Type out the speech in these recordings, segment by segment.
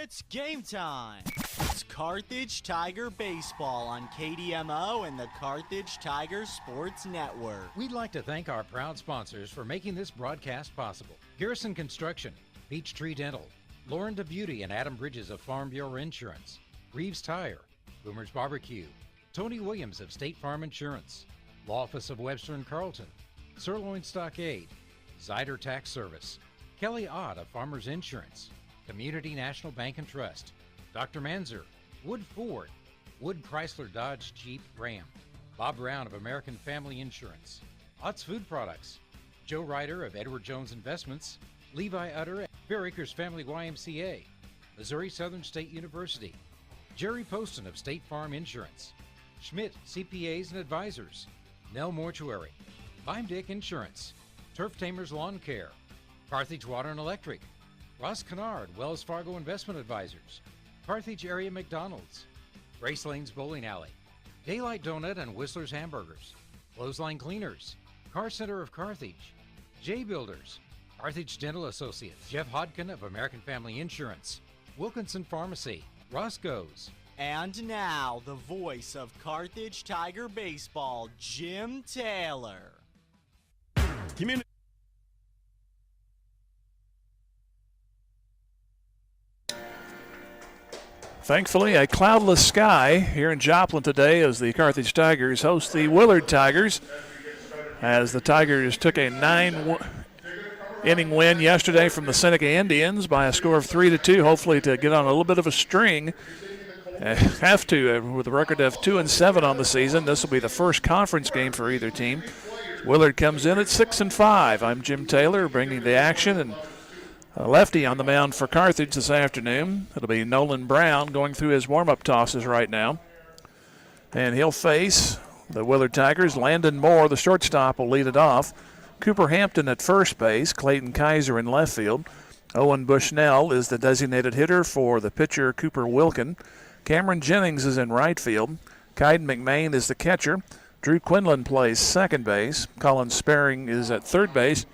It's game time. It's Carthage Tiger Baseball on KDMO and the Carthage Tiger Sports Network. We'd like to thank our proud sponsors for making this broadcast possible. Garrison Construction, Peachtree Dental, Lauren DeBeauty and Adam Bridges of Farm Bureau Insurance, Reeves Tire, Boomer's Barbecue, Tony Williams of State Farm Insurance, Law Office of Webster and Carlton, Sirloin Stockade, Zyder Tax Service, Kelly Ott of Farmers Insurance, Community National Bank and Trust, Dr. Manzer, Wood Ford, Wood Chrysler Dodge Jeep Ram, Bob Brown of American Family Insurance, Ott's Food Products, Joe Ryder of Edward Jones Investments, Levi Utter at Fair Acres Family YMCA, Missouri Southern State University, Jerry Poston of State Farm Insurance, Schmidt CPAs and Advisors, Nell Mortuary, Dick Insurance, Turf Tamers Lawn Care, Carthage Water and Electric, Ross Kennard, Wells Fargo Investment Advisors, Carthage Area McDonald's, Grace Lane's Bowling Alley, Daylight Donut and Whistler's Hamburgers, Clothesline Cleaners, Car Center of Carthage, J Builders, Carthage Dental Associates, Jeff Hodkin of American Family Insurance, Wilkinson Pharmacy, Roscoe's. And now, the voice of Carthage Tiger Baseball, Jim Taylor. Thankfully, a cloudless sky here in Joplin today as the Carthage Tigers host the Willard Tigers. As the Tigers took a 9-inning win yesterday from the Seneca Indians by a score of 3-2, hopefully to get on a little bit of a string. Have to, with a record of 2-7 on the season. This will be the first conference game for either team. Willard comes in at 6-5. I'm Jim Taylor bringing the action, and a lefty on the mound for Carthage this afternoon. It'll be Nolan Brown going through his warm-up tosses right now. And he'll face the Willard Tigers. Landon Moore, the shortstop, will lead it off. Cooper Hampton at first base. Clayton Kaiser in left field. Owen Bushnell is the designated hitter for the pitcher Cooper Wilkin. Cameron Jennings is in right field. Kaiden McMahon is the catcher. Drew Quinlan plays second base. Colin Sparing is at third base.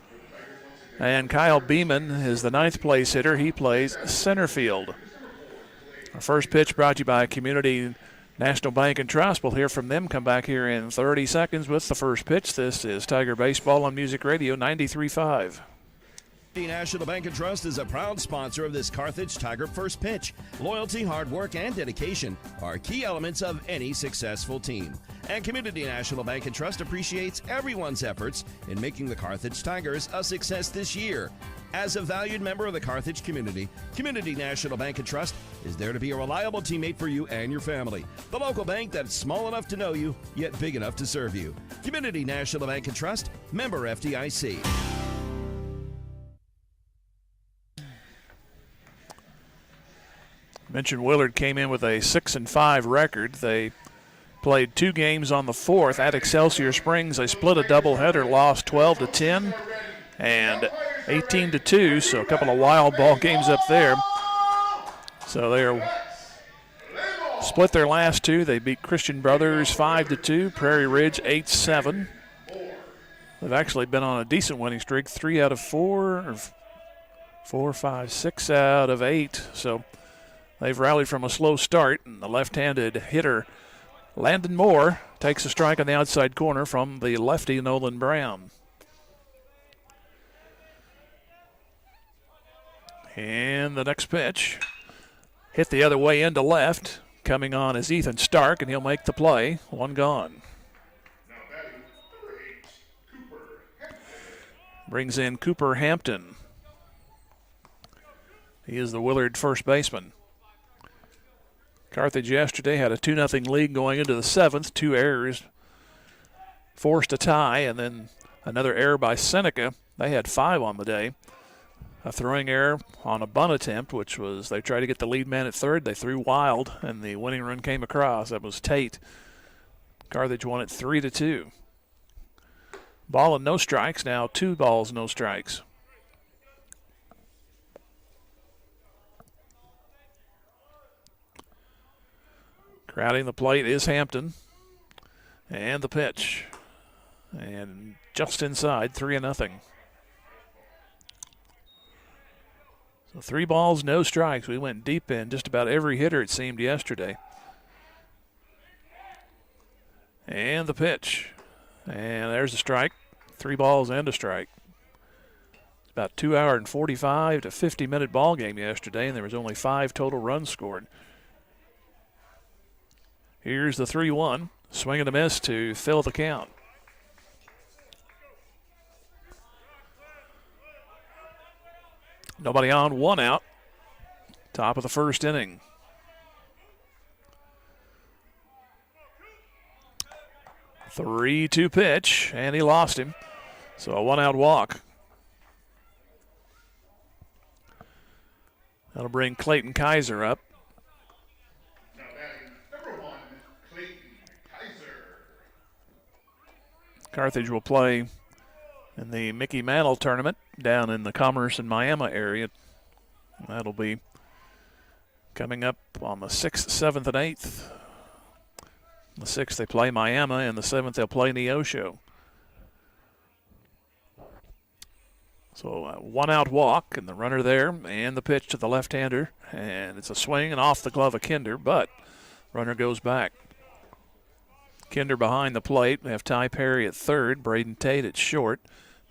And Kyle Beeman is the ninth place hitter. He plays center field. Our first pitch brought to you by Community National Bank and Trust. We'll hear from them. Come back here in 30 seconds with the first pitch. This is Tiger Baseball on Music Radio 93.5. National Bank and Trust is a proud sponsor of this Carthage Tiger first pitch. Loyalty, hard work, and dedication are key elements of any successful team. And Community National Bank and Trust appreciates everyone's efforts in making the Carthage Tigers a success this year. As a valued member of the Carthage community, Community National Bank and Trust is there to be a reliable teammate for you and your family. The local bank that's small enough to know you, yet big enough to serve you. Community National Bank and Trust, member FDIC. Mentioned Willard came in with a 6-5 record. They played 2 games on the 4th at Excelsior Springs. They split a doubleheader, lost 12-10 and 18-2. So a couple of wild ball games up there. So they split their last 2. They beat Christian Brothers 5-2, Prairie Ridge 8-7. They've actually been on a decent winning streak, 3 out of 4, or 4, 5, 6 out of 8. So they've rallied from a slow start, and the left-handed hitter Landon Moore takes a strike on the outside corner from the lefty Nolan Brown. And the next pitch hit the other way into left. Coming on is Ethan Stark, and he'll make the play. 1 gone. Brings in Cooper Hampton. He is the Willard first baseman. Carthage yesterday had a 2-0 lead going into the 7th. 2 errors forced a tie, and then another error by Seneca. They had 5 on the day. A throwing error on a bunt attempt, which was they tried to get the lead man at third. They threw wild, and the winning run came across. That was Tate. Carthage won it 3-2. Ball and no strikes. Now 2 balls, no strikes. Crowding the plate is Hampton. And the pitch. And just inside, 3-0. So 3 balls, no strikes. We went deep in just about every hitter, it seemed, yesterday. And the pitch. And there's a strike. 3 balls and a strike. It's about 2 hour and 45 to 50-minute ball game yesterday, and there was only 5 total runs scored. Here's the 3-1. Swing and a miss to fill the count. Nobody on, 1 out. Top of the first inning. The 3-2 pitch, and he lost him. So a 1-out walk. That'll bring Clayton Kaiser up. Now batting number 1, Clayton Kaiser. Carthage will play in the Mickey Mantle tournament down in the Commerce and Miami area. That'll be coming up on the 6th, 7th, and 8th. The 6th they play Miami, and the 7th they'll play Neosho. So a 1-out walk, and the runner there, and the pitch to the left-hander, and it's a swing and off the glove of Kinder, but runner goes back. Kinder behind the plate. We have Ty Perry at third, Braden Tate at short,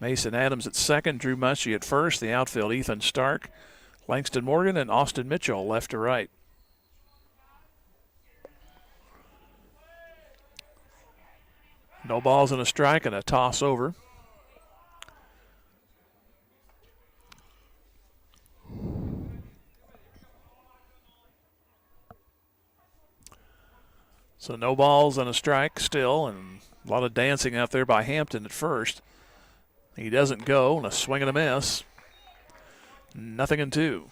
Mason Adams at second, Drew Mushy at first, the outfield Ethan Stark, Langston Morgan, and Austin Mitchell left to right. No balls and a strike and a toss over. So no balls and a strike still, and a lot of dancing out there by Hampton at first. He doesn't go, and a swing and a miss. 0-2.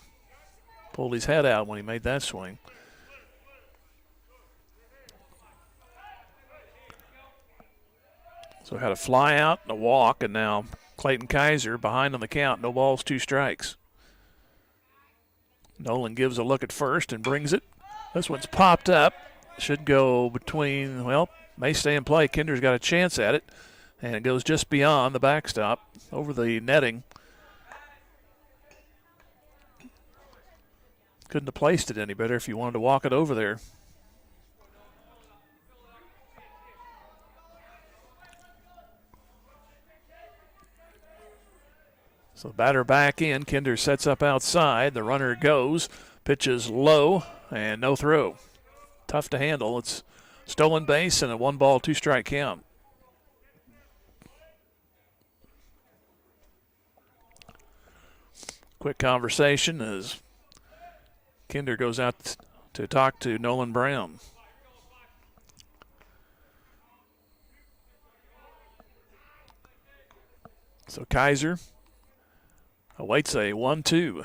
Pulled his head out when he made that swing. So had a fly out and a walk, and now Clayton Kaiser behind on the count. No balls, 2 strikes. Nolan gives a look at first and brings it. This one's popped up. Should go between, well, may stay in play. Kinder's got a chance at it, and it goes just beyond the backstop over the netting. Couldn't have placed it any better if you wanted to walk it over there. So the batter back in. Kinder sets up outside. The runner goes. Pitches low and no throw. Tough to handle. It's stolen base and a 1-ball, 2-strike count. Quick conversation as Kinder goes out to talk to Nolan Brown. So Kaiser awaits a 1-2.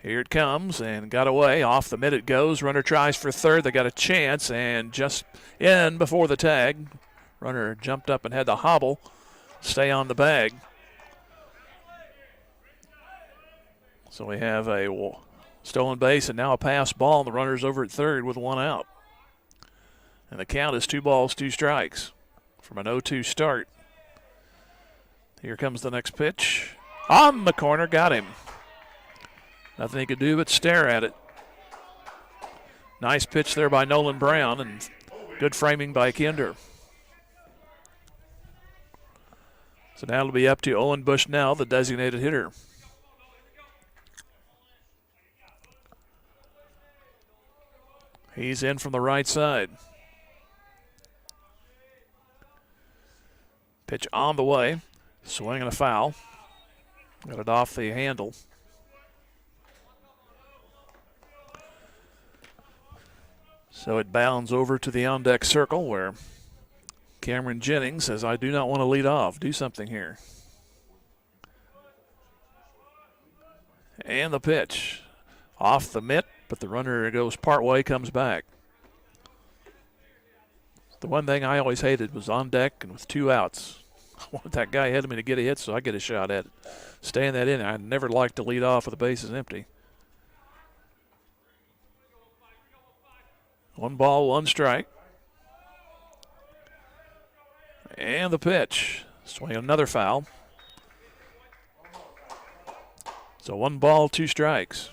Here it comes and got away. Off the mid it goes. Runner tries for third. They got a chance and just in before the tag. Runner jumped up and had the hobble. Stay on the bag. So we have a stolen base and now a pass ball. And the runner's over at third with 1 out. And the count is 2 balls, 2 strikes from an 0-2 start. Here comes the next pitch. On the corner, got him. Nothing he could do but stare at it. Nice pitch there by Nolan Brown and good framing by Kinder. So now it'll be up to Owen Bushnell, the designated hitter. He's in from the right side. Pitch on the way. Swing and a foul. Got it off the handle. So it bounds over to the on-deck circle where Cameron Jennings says, I do not want to lead off. Do something here. And the pitch. Off the mitt, but the runner goes partway, comes back. The one thing I always hated was on deck and with 2 outs. I wanted that guy ahead of me to get a hit so I get a shot at it. Staying that in, I never liked to lead off with the bases empty. 1 ball, 1 strike. And the pitch. Swing another foul. So 1 ball, 2 strikes.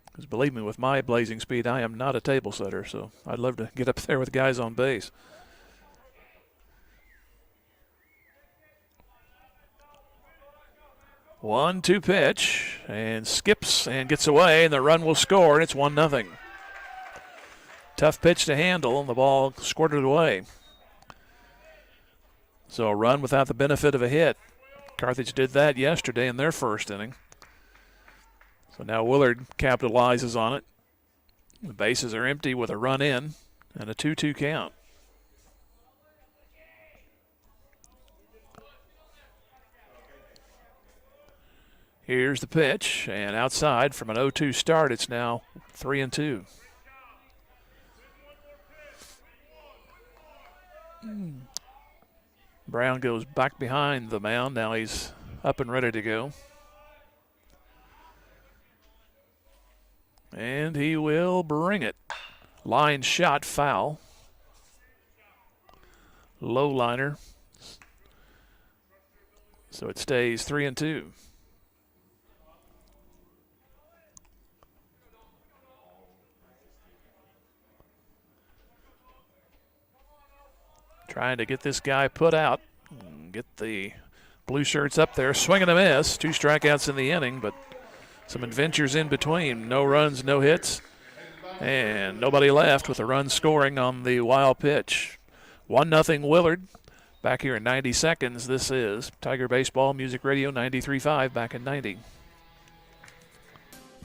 Because believe me, with my blazing speed, I am not a table setter, so I'd love to get up there with guys on base. 1-2 pitch, and skips and gets away, and the run will score, and it's 1-0. Tough pitch to handle, and the ball squirted away. So a run without the benefit of a hit. Carthage did that yesterday in their first inning. So now Willard capitalizes on it. The bases are empty with a run in and a 2-2 count. Here's the pitch, and outside from an 0-2 start, it's now 3-2. Brown goes back behind the mound. Now he's up and ready to go. And he will bring it. Line shot, foul. Low liner. So it stays 3-2. Trying to get this guy put out. Get the blue shirts up there. Swing and a miss. 2 strikeouts in the inning, but some adventures in between. No runs, no hits, and nobody left with a run scoring on the wild pitch. 1-0 Willard. Back here in 90 seconds. This is Tiger Baseball Music Radio 93.5 back in 90.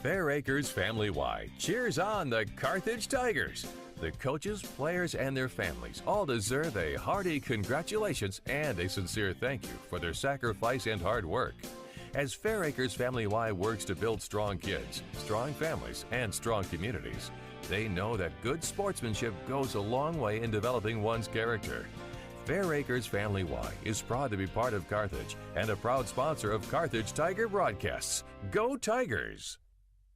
Fair Acres Family-wide cheers on the Carthage Tigers. The coaches, players, and their families all deserve a hearty congratulations and a sincere thank you for their sacrifice and hard work. As Fair Acres Family-wide works to build strong kids, strong families, and strong communities, they know that good sportsmanship goes a long way in developing one's character. Fair Acres Family-wide is proud to be part of Carthage and a proud sponsor of Carthage Tiger broadcasts. Go Tigers!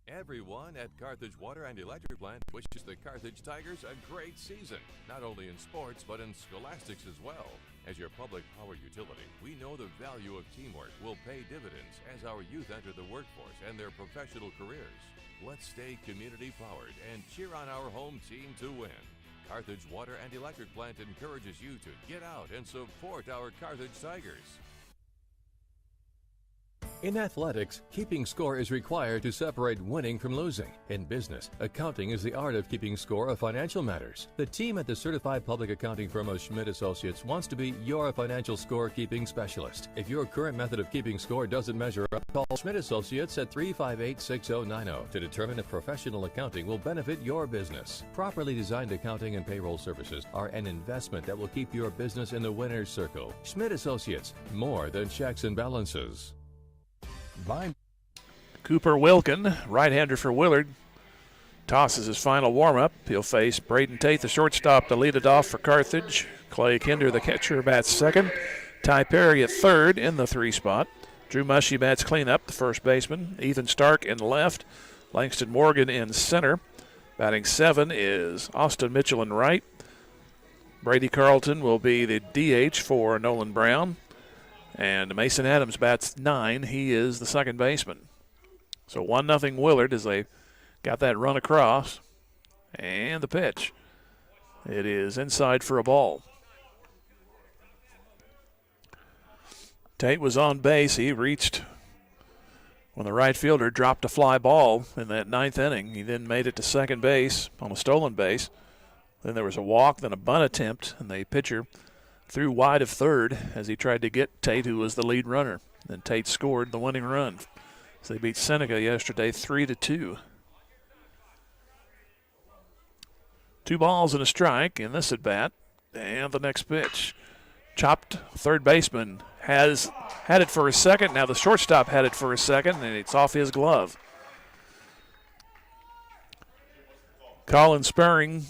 Everyone at Carthage Water and Electric Plant wishes the Carthage Tigers a great season, not only in sports but in scholastics as well. As your public power utility, we know the value of teamwork will pay dividends as our youth enter the workforce and their professional careers. Let's stay community powered and cheer on our home team to win. Carthage Water and Electric Plant encourages you to get out and support our Carthage Tigers. In athletics, keeping score is required to separate winning from losing. In business, accounting is the art of keeping score of financial matters. The team at the certified public accounting firm of Schmidt Associates wants to be your financial score-keeping specialist. If your current method of keeping score doesn't measure up, call Schmidt Associates at 358-6090 to determine if professional accounting will benefit your business. Properly designed accounting and payroll services are an investment that will keep your business in the winner's circle. Schmidt Associates, more than checks and balances. Cooper Wilkin, right-hander for Willard, tosses his final warm-up. He'll face Braden Tate, the shortstop, to lead it off for Carthage. Clay Kinder, the catcher, bats second. Ty Perry at third in the 3 spot. Drew Mushy bats cleanup, the first baseman. Ethan Stark in left. Langston Morgan in center. Batting 7 is Austin Mitchell in right. Brady Carlton will be the DH for Nolan Brown. And Mason Adams bats 9. He is the second baseman. So 1-0 Willard as they got that run across. And the pitch. It is inside for a ball. Tate was on base. He reached when the right fielder dropped a fly ball in that 9th inning. He then made it to second base on a stolen base. Then there was a walk, then a bunt attempt, and the pitcher threw wide of third as he tried to get Tate, who was the lead runner. Then Tate scored the winning run. So they beat Seneca yesterday 3-2. 2 balls and a strike in this at-bat. And the next pitch. Chopped third baseman has had it for a second. Now the shortstop had it for a second, and it's off his glove. Colin Spurring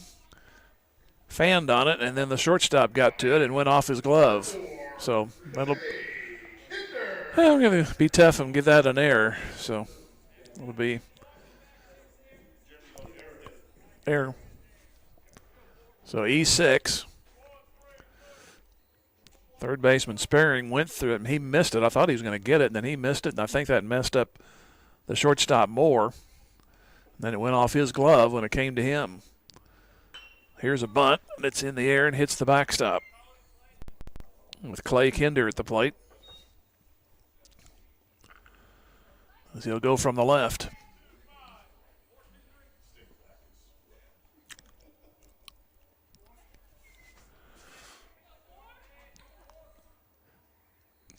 fanned on it, and then the shortstop got to it and went off his glove. So that'll I'm going to be tough and give that an error. So it'll be error. So E6. Third baseman Sparing went through it, and he missed it. I thought he was going to get it, and then he missed it, and I think that messed up the shortstop more. And then it went off his glove when it came to him. Here's a bunt that's in the air and hits the backstop. With Clay Kinder at the plate. As he'll go from the left.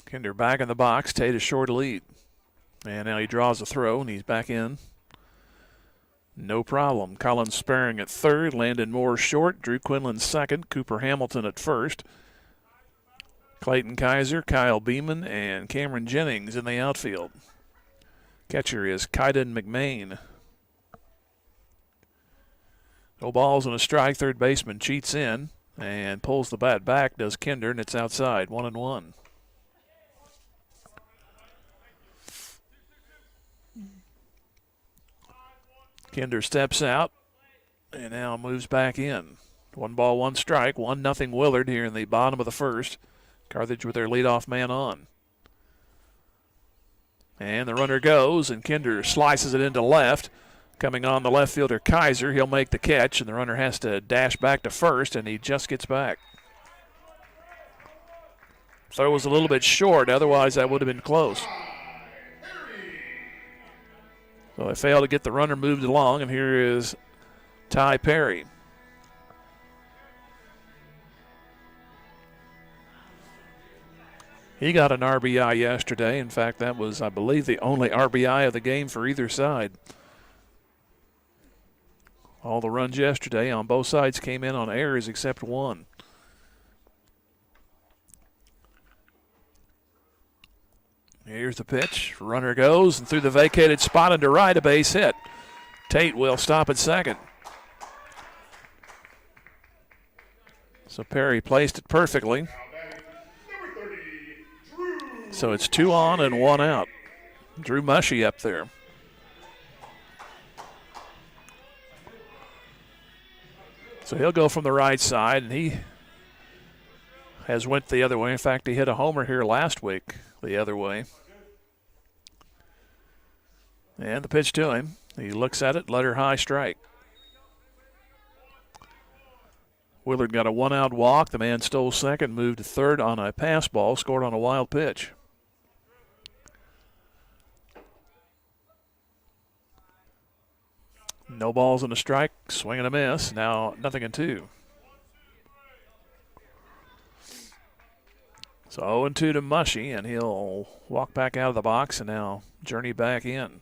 Kinder back in the box. Tate a short lead. And now he draws a throw, and he's back in. No problem. Collins Sparing at third. Landon Moore short. Drew Quinlan second. Cooper Hamilton at first. Clayton Kaiser, Kyle Beeman, and Cameron Jennings in the outfield. Catcher is Kaiden McMahon. No balls and a strike. Third baseman cheats in and pulls the bat back. Does Kinder, and it's outside. 1-1. Kinder steps out and now moves back in. 1 ball, 1 strike. 1-0 Willard here in the bottom of the first. Carthage with their leadoff man on. And the runner goes, and Kinder slices it into left. Coming on the left fielder, Kaiser. He'll make the catch, and the runner has to dash back to first, and he just gets back. Throw was a little bit short, otherwise that would have been close. So they failed to get the runner moved along, and here is Ty Perry. He got an RBI yesterday. In fact, that was, I believe, the only RBI of the game for either side. All the runs yesterday on both sides came in on errors except one. Here's the pitch. Runner goes, and through the vacated spot into right, a base hit. Tate will stop at second. So Perry placed it perfectly. So it's 2 on and 1 out. Drew Mushy up there. So he'll go from the right side, and he has went the other way. In fact, he hit a homer here last week the other way. And the pitch to him. He looks at it, let her high strike. Willard got a 1-out walk. The man stole second, moved to third on a pass ball, scored on a wild pitch. No balls and a strike, swing and a miss. Now 0-2. So 0-2 to Mushy, and he'll walk back out of the box and now journey back in.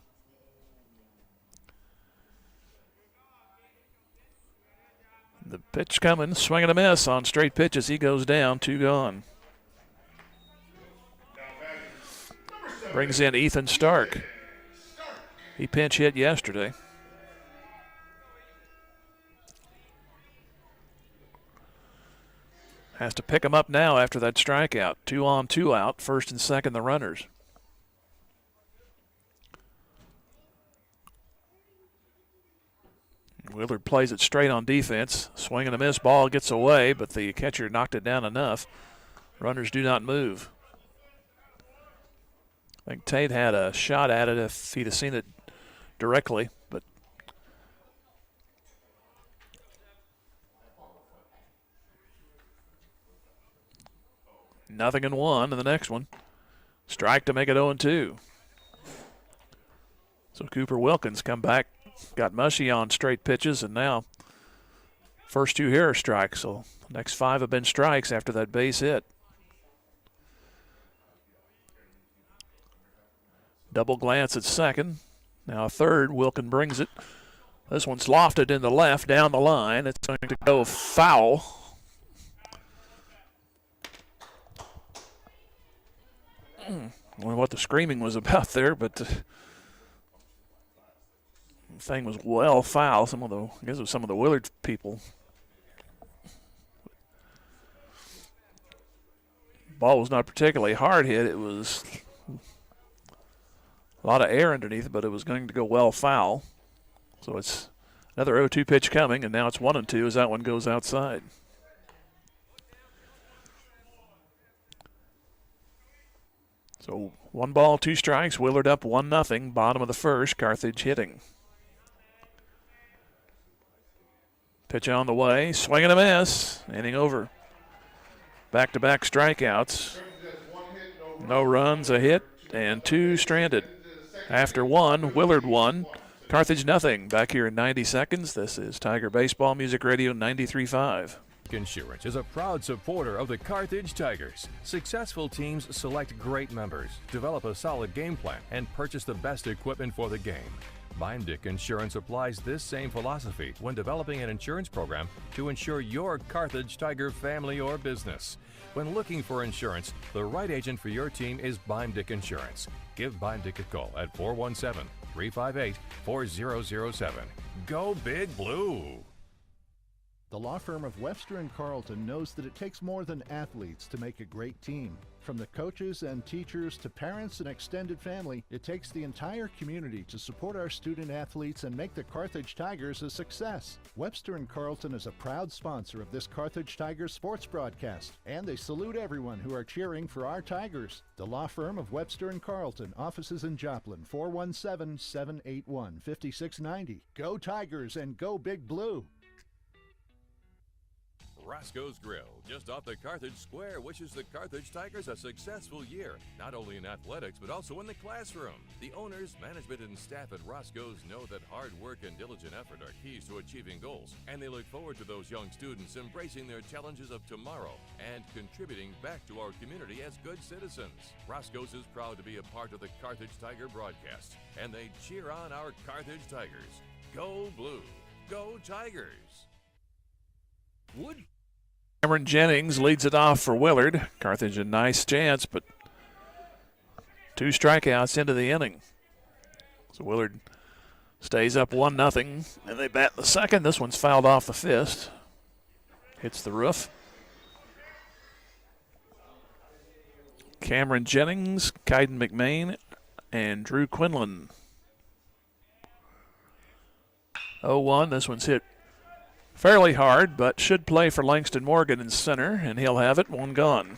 The pitch coming, swing and a miss on straight pitches. He goes down, 2 gone. Brings in Ethan Stark. He pinch hit yesterday. Has to pick him up now after that strikeout. 2 on, 2 out. First and second, the runners. Willard plays it straight on defense. Swing and a miss. Ball gets away, but the catcher knocked it down enough. Runners do not move. I think Tate had a shot at it if he'd have seen it directly, but nothing in 1 in the next one. Strike to make it 0-2. So Cooper Wilkins come back, got Mushy on straight pitches, and now first 2 here are strikes. So the next 5 have been strikes after that base hit. Double glance at second. Now third, Wilkin brings it. This one's lofted in the left down the line. It's going to go foul. I don't know what the screaming was about there, but the thing was well foul. I guess it was some of the Willard people. Ball was not particularly hard hit. It was a lot of air underneath it, but it was going to go well foul. So it's another 0-2 pitch coming, and now it's 1-2 as that one goes outside. So 1 ball, 2 strikes. Willard up 1-0. Bottom of the first. Carthage hitting. Pitch on the way. Swing and a miss. Inning over. Back-to-back strikeouts. No runs, a hit, and 2 stranded. After 1, Willard 1. Carthage nothing. Back here in 90 seconds. This is Tiger Baseball Music Radio 93.5. Insurance is a proud supporter of the Carthage Tigers. Successful teams select great members, develop a solid game plan, and purchase the best equipment for the game. Bimdick Insurance applies this same philosophy when developing an insurance program to insure your Carthage Tiger family or business. When looking for insurance, the right agent for your team is Bimdick Insurance. Give Bimdick a call at 417-358-4007. Go Big Blue! The law firm of Webster & Carlton knows that it takes more than athletes to make a great team. From the coaches and teachers to parents and extended family, it takes the entire community to support our student athletes and make the Carthage Tigers a success. Webster & Carlton is a proud sponsor of this Carthage Tigers sports broadcast, and they salute everyone who are cheering for our Tigers. The law firm of Webster & Carlton, offices in Joplin, 417-781-5690. Go Tigers and go Big Blue! Roscoe's Grill, just off the Carthage Square, wishes the Carthage Tigers a successful year, not only in athletics, but also in the classroom. The owners, management, and staff at Roscoe's know that hard work and diligent effort are keys to achieving goals, and they look forward to those young students embracing their challenges of tomorrow and contributing back to our community as good citizens. Roscoe's is proud to be a part of the Carthage Tiger broadcast, and they cheer on our Carthage Tigers. Go Blue! Go Tigers! Cameron Jennings leads it off for Willard. Carthage a nice chance, but 2 strikeouts into the inning. So Willard stays up 1-0, and they bat the second. This one's fouled off the fist. Hits the roof. Cameron Jennings, Kaiden McMain, and Drew Quinlan. 0-1. This one's hit fairly hard, but should play for Langston Morgan in center, and he'll have it. 1 gone.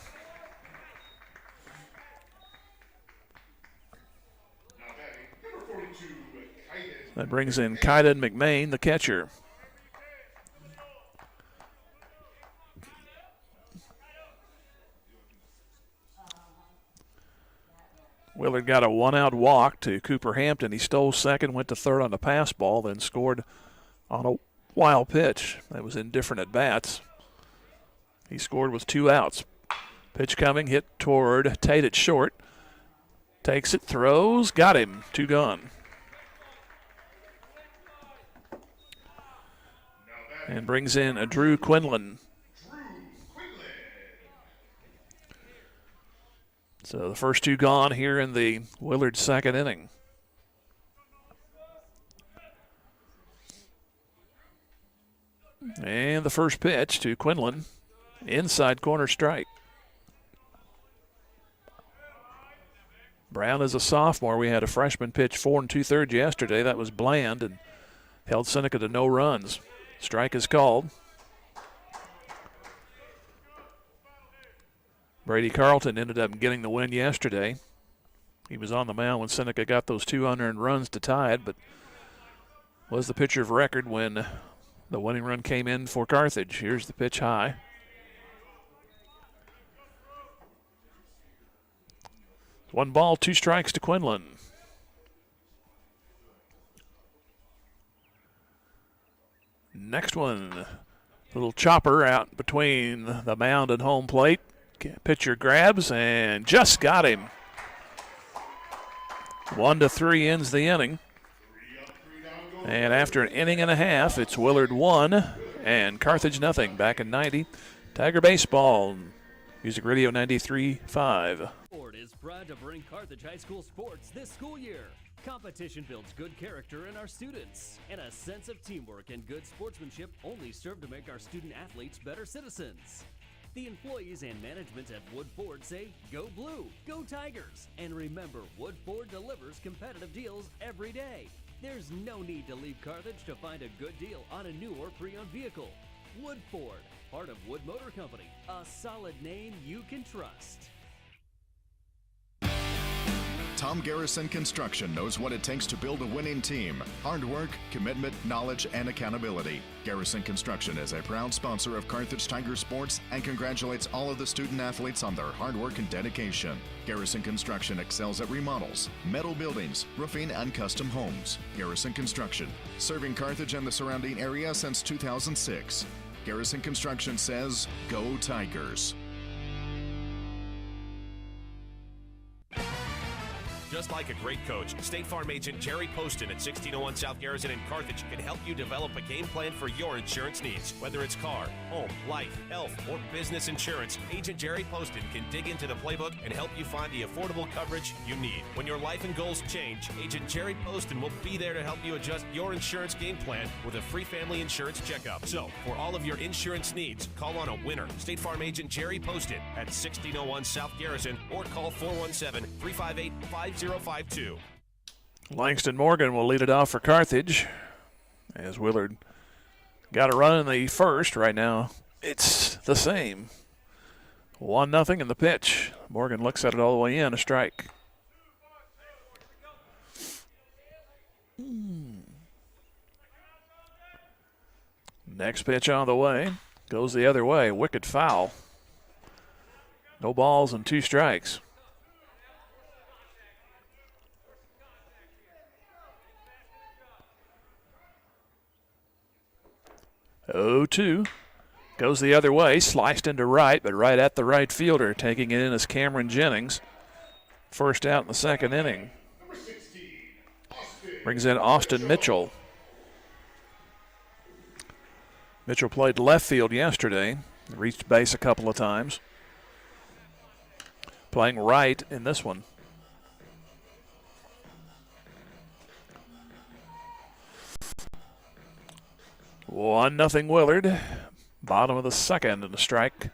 That brings in Kaiden McMain, the catcher. Willard got a 1-out walk to Cooper Hampton. He stole second, went to third on a pass ball, then scored on a wild pitch. That was in different at-bats. He scored with 2 outs. Pitch coming, hit toward Tate at short. Takes it, throws, got him. 2 gone. And brings in a Drew Quinlan. So the first 2 gone here in the Willard second inning. And the first pitch to Quinlan, inside corner strike. Brown is a sophomore. We had a freshman pitch 4 2/3 yesterday. That was bland and held Seneca to no runs. Strike is called. Brady Carlton ended up getting the win yesterday. He was on the mound when Seneca got those 2 unearned runs to tie it, but was the pitcher of record when the winning run came in for Carthage. Here's the pitch high. One ball, 2 strikes to Quinlan. Next one, little chopper out between the mound and home plate. Pitcher grabs and just got him. 1-3 ends the inning. And after an inning and a half, it's Willard 1 and Carthage nothing. Back in 90. Tiger Baseball, Music Radio 93.5. Ford is proud to bring Carthage High School sports this school year. Competition builds good character in our students, and a sense of teamwork and good sportsmanship only serve to make our student athletes better citizens. The employees and management at Wood Ford say, go Blue, go Tigers, and remember, Wood Ford delivers competitive deals every day. There's no need to leave Carthage to find a good deal on a new or pre-owned vehicle. Wood Ford, part of Wood Motor Company, a solid name you can trust. Tom Garrison Construction knows what it takes to build a winning team. Hard work, commitment, knowledge, and accountability. Garrison Construction is a proud sponsor of Carthage Tiger Sports and congratulates all of the student athletes on their hard work and dedication. Garrison Construction excels at remodels, metal buildings, roofing, and custom homes. Garrison Construction, serving Carthage and the surrounding area since 2006. Garrison Construction says, go Tigers. Just like a great coach, State Farm agent Jerry Poston at 1601 South Garrison in Carthage can help you develop a game plan for your insurance needs. Whether it's car, home, life, health, or business insurance, Agent Jerry Poston can dig into the playbook and help you find the affordable coverage you need. When your life and goals change, Agent Jerry Poston will be there to help you adjust your insurance game plan with a free family insurance checkup. So, for all of your insurance needs, call on a winner. State Farm agent Jerry Poston at 1601 South Garrison or call 417-358-5052. Langston Morgan will lead it off for Carthage as Willard got a run in the first. Right now it's the same. 1-0 in the pitch. Morgan looks at it all the way in, a strike. Next pitch on the way. Goes the other way. Wicked foul. No balls and 2 strikes. Oh, 2. Goes the other way, sliced into right, but right at the right fielder. Taking it in is Cameron Jennings. First out in the second inning. Brings in Austin Mitchell. Mitchell played left field yesterday. Reached base a couple of times. Playing right in this one. 1-0 Willard. Bottom of the second and a strike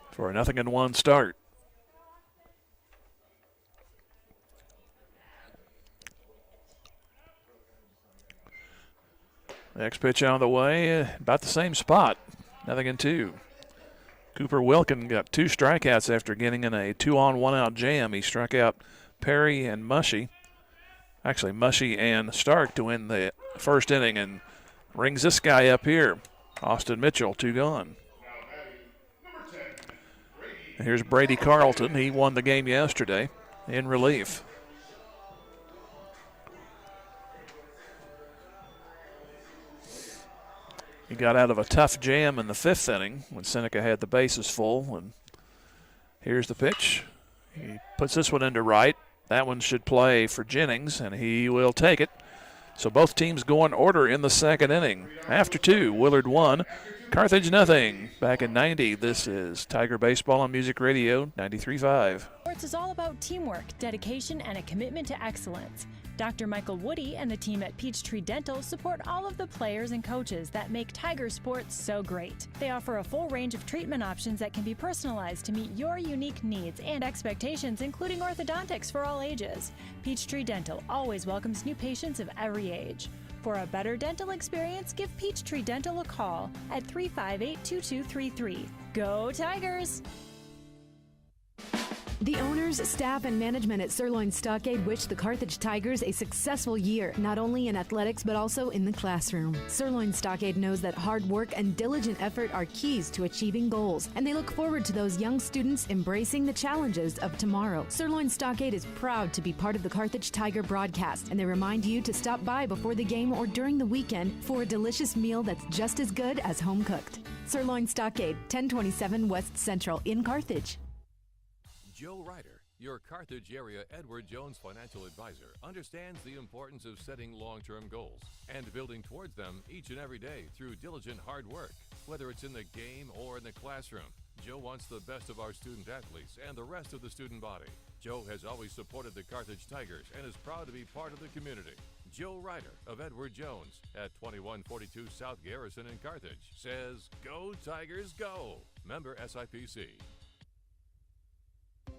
for a 0-1 start. Next pitch on the way, about the same spot, 0-2. Cooper Wilkin got 2 strikeouts after getting in a 2-on 1-out jam. He struck out Perry and Mushy. Actually, Mushy and Stark to win the first inning, and rings this guy up here. Austin Mitchell, 2 gone. And here's Brady Carlton. He won the game yesterday in relief. He got out of a tough jam in the 5th inning when Seneca had the bases full. And here's the pitch. He puts this one into right. That one should play for Jennings, and he will take it. So both teams go in order in the second inning. After 2, Willard 1, Carthage 0. Back in 90, this is Tiger Baseball on Music Radio 93.5. Sports is all about teamwork, dedication, and a commitment to excellence. Dr. Michael Woody and the team at Peachtree Dental support all of the players and coaches that make Tiger sports so great. They offer a full range of treatment options that can be personalized to meet your unique needs and expectations, including orthodontics for all ages. Peachtree Dental always welcomes new patients of every age. For a better dental experience, give Peachtree Dental a call at 358-2233. Go Tigers! The owners, staff, and management at Sirloin Stockade wish the Carthage Tigers a successful year, not only in athletics but also in the classroom. Sirloin Stockade knows that hard work and diligent effort are keys to achieving goals, and they look forward to those young students embracing the challenges of tomorrow. Sirloin Stockade is proud to be part of the Carthage Tiger broadcast, and they remind you to stop by before the game or during the weekend for a delicious meal that's just as good as home cooked. Sirloin Stockade, 1027 West Central in Carthage. Joe Ryder, your Carthage area Edward Jones financial advisor, understands the importance of setting long-term goals and building towards them each and every day through diligent hard work. Whether it's in the game or in the classroom, Joe wants the best of our student athletes and the rest of the student body. Joe has always supported the Carthage Tigers and is proud to be part of the community. Joe Ryder of Edward Jones at 2142 South Garrison in Carthage says, "Go Tigers, go!" Member SIPC.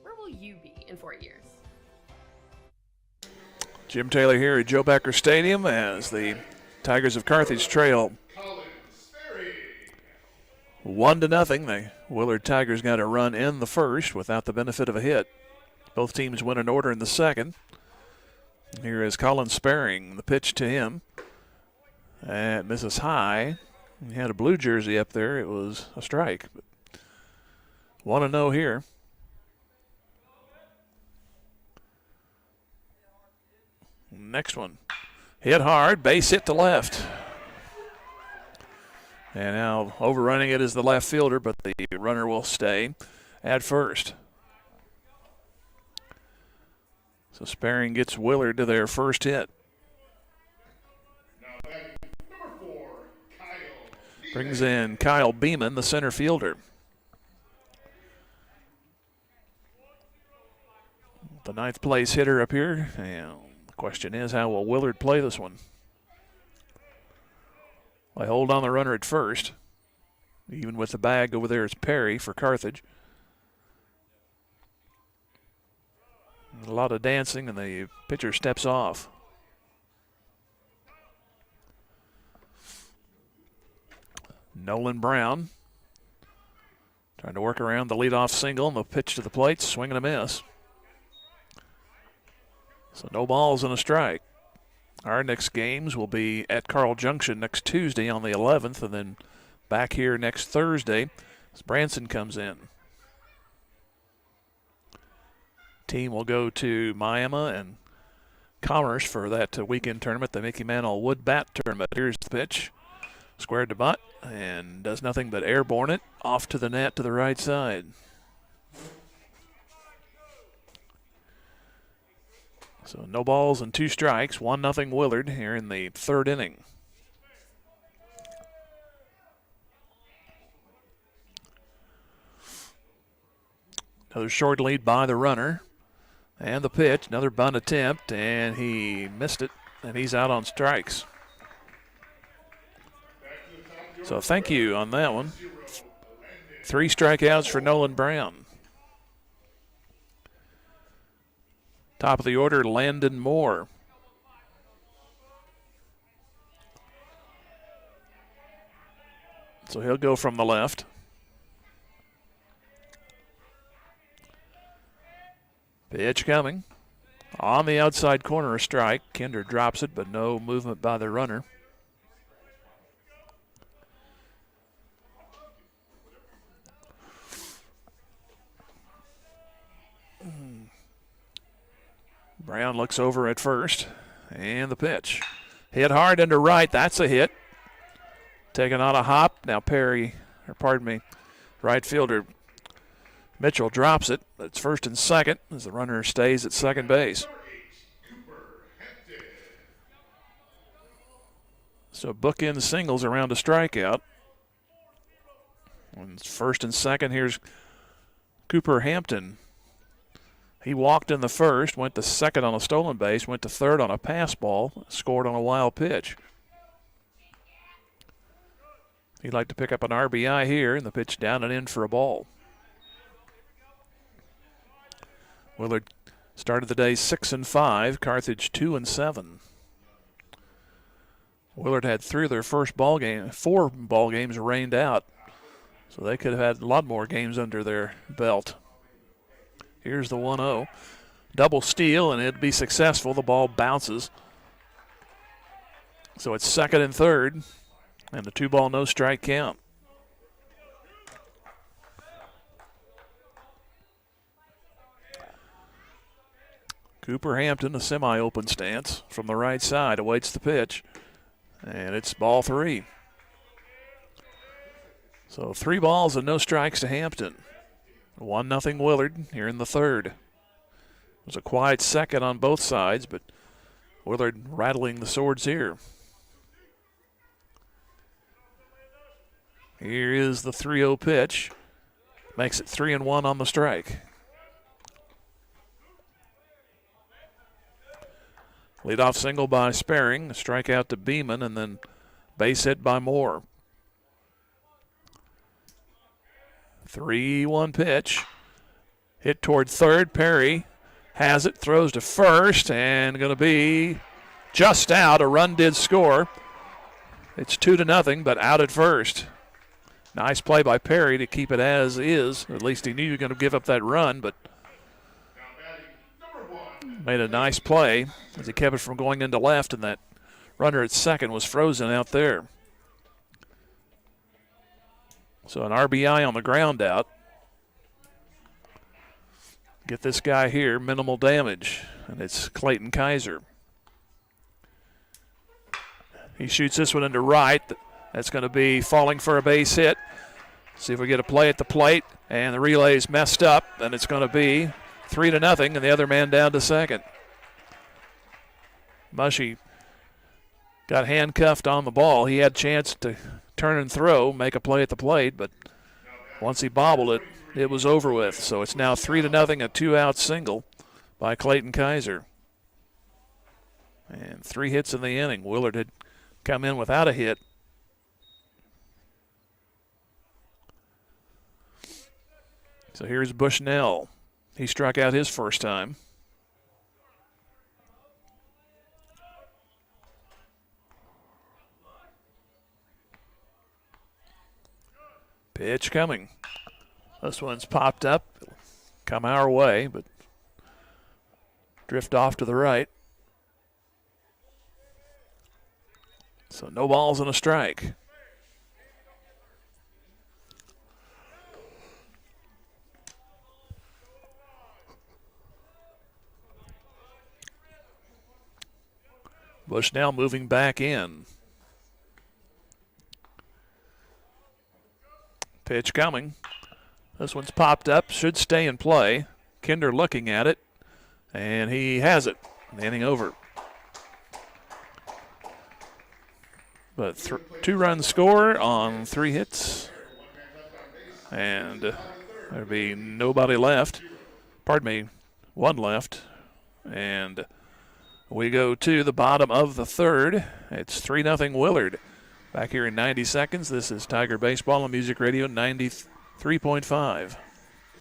Where will you be in 4 years? Jim Taylor here at Joe Becker Stadium as the Tigers of Carthage trail 1-0. The Willard Tigers got a run in the first without the benefit of a hit. Both teams went in order in the second. Here is Colin Sparing, the pitch to him. And misses high. He had a blue jersey up there. It was a strike. 1-0 here. Next one. Hit hard, base hit to left. And now overrunning it is the left fielder, but the runner will stay at first. So Sparing gets Willard to their first hit. Brings in Kyle Beeman, the center fielder. The ninth place hitter up here. And the question is, how will Willard play this one? They hold on the runner at first. Even with the bag over there is Perry for Carthage. A lot of dancing, and the pitcher steps off. Nolan Brown trying to work around the leadoff single, and the pitch to the plate, swing and a miss. So no balls and a strike. Our next games will be at Carl Junction next Tuesday on the 11th, and then back here next Thursday as Branson comes in. Team will go to Miami and Commerce for that weekend tournament, the Mickey Mantle Wood Bat Tournament. Here's the pitch. Squared to butt and does nothing but airborne it off to the net to the right side. So no balls and 2 strikes, 1-0 Willard here in the third inning. Another short lead by the runner. And the pitch, another bunt attempt, and he missed it, and he's out on strikes. So thank you on that one. 3 strikeouts for Nolan Brown. Top of the order, Landon Moore. So he'll go from the left. Pitch coming. On the outside corner, a strike. Kinder drops it, but no movement by the runner. Brown looks over at first, and the pitch. Hit hard into right, that's a hit. Taking on a hop, now right fielder Mitchell drops it. It's first and second as the runner stays at second base. So bookend singles around a strikeout. And first and second, here's Cooper Hampton. He walked in the first, went to second on a stolen base, went to third on a pass ball, scored on a wild pitch. He'd like to pick up an RBI here, and the pitch down and in for a ball. Willard started the day 6-5, Carthage 2-7. Willard had 3 of their first 4 ball games rained out, so they could have had a lot more games under their belt. Here's the 1-0. Double steal, and it'd be successful. The ball bounces. So it's second and third, and the 2-ball, no strike count. Cooper Hampton, a semi-open stance from the right side, awaits the pitch, and it's ball 3. So 3 balls and no strikes to Hampton. 1-0 Willard here in the third. It was a quiet second on both sides, but Willard rattling the swords here. Here is the 3-0 pitch. Makes it 3-1 on the strike. Leadoff single by Sparing, a strikeout to Beeman, and then base hit by Moore. 3-1 pitch. Hit toward third. Perry has it, throws to first, and going to be just out. A run did score. It's 2-0, but out at first. Nice play by Perry to keep it as is. At least he knew you were going to give up that run, but made a nice play as he kept it from going into left, and that runner at second was frozen out there. So an RBI on the ground out. Get this guy here, minimal damage, and it's Clayton Kaiser. He shoots this one into right. That's going to be falling for a base hit. See if we get a play at the plate, and the relay's messed up, and it's going to be 3-0, and the other man down to second. Mushy got handcuffed on the ball. He had a chance to turn and throw, make a play at the plate, but once he bobbled it, it was over with. So it's now 3-0, a two-out single by Clayton Kaiser. And 3 hits in the inning. Willard had come in without a hit. So here's Bushnell. He struck out his first time. Pitch coming. This one's popped up. Come our way, but drift off to the right. So no balls and a strike. Bushnell moving back in. Pitch coming. This one's popped up, should stay in play. Kinder looking at it, and he has it. The inning over. But 2-run score on 3 hits. And there'd be nobody left. Pardon me, 1 left. And we go to the bottom of the third. It's 3-0 Willard. Back here in 90 seconds, this is Tiger Baseball on Music Radio 93.5.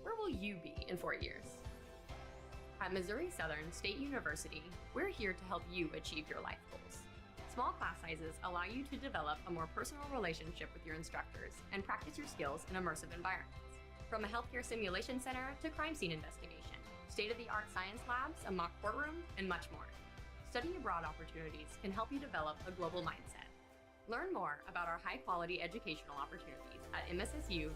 Where will you be in 4 years? At Missouri Southern State University, we're here to help you achieve your life goals. Small class sizes allow you to develop a more personal relationship with your instructors and practice your skills in immersive environments. From a healthcare simulation center to crime scene investigation, state-of-the-art science labs, a mock courtroom, and much more. Study abroad opportunities can help you develop a global mindset. Learn more about our high-quality educational opportunities at mssu.edu.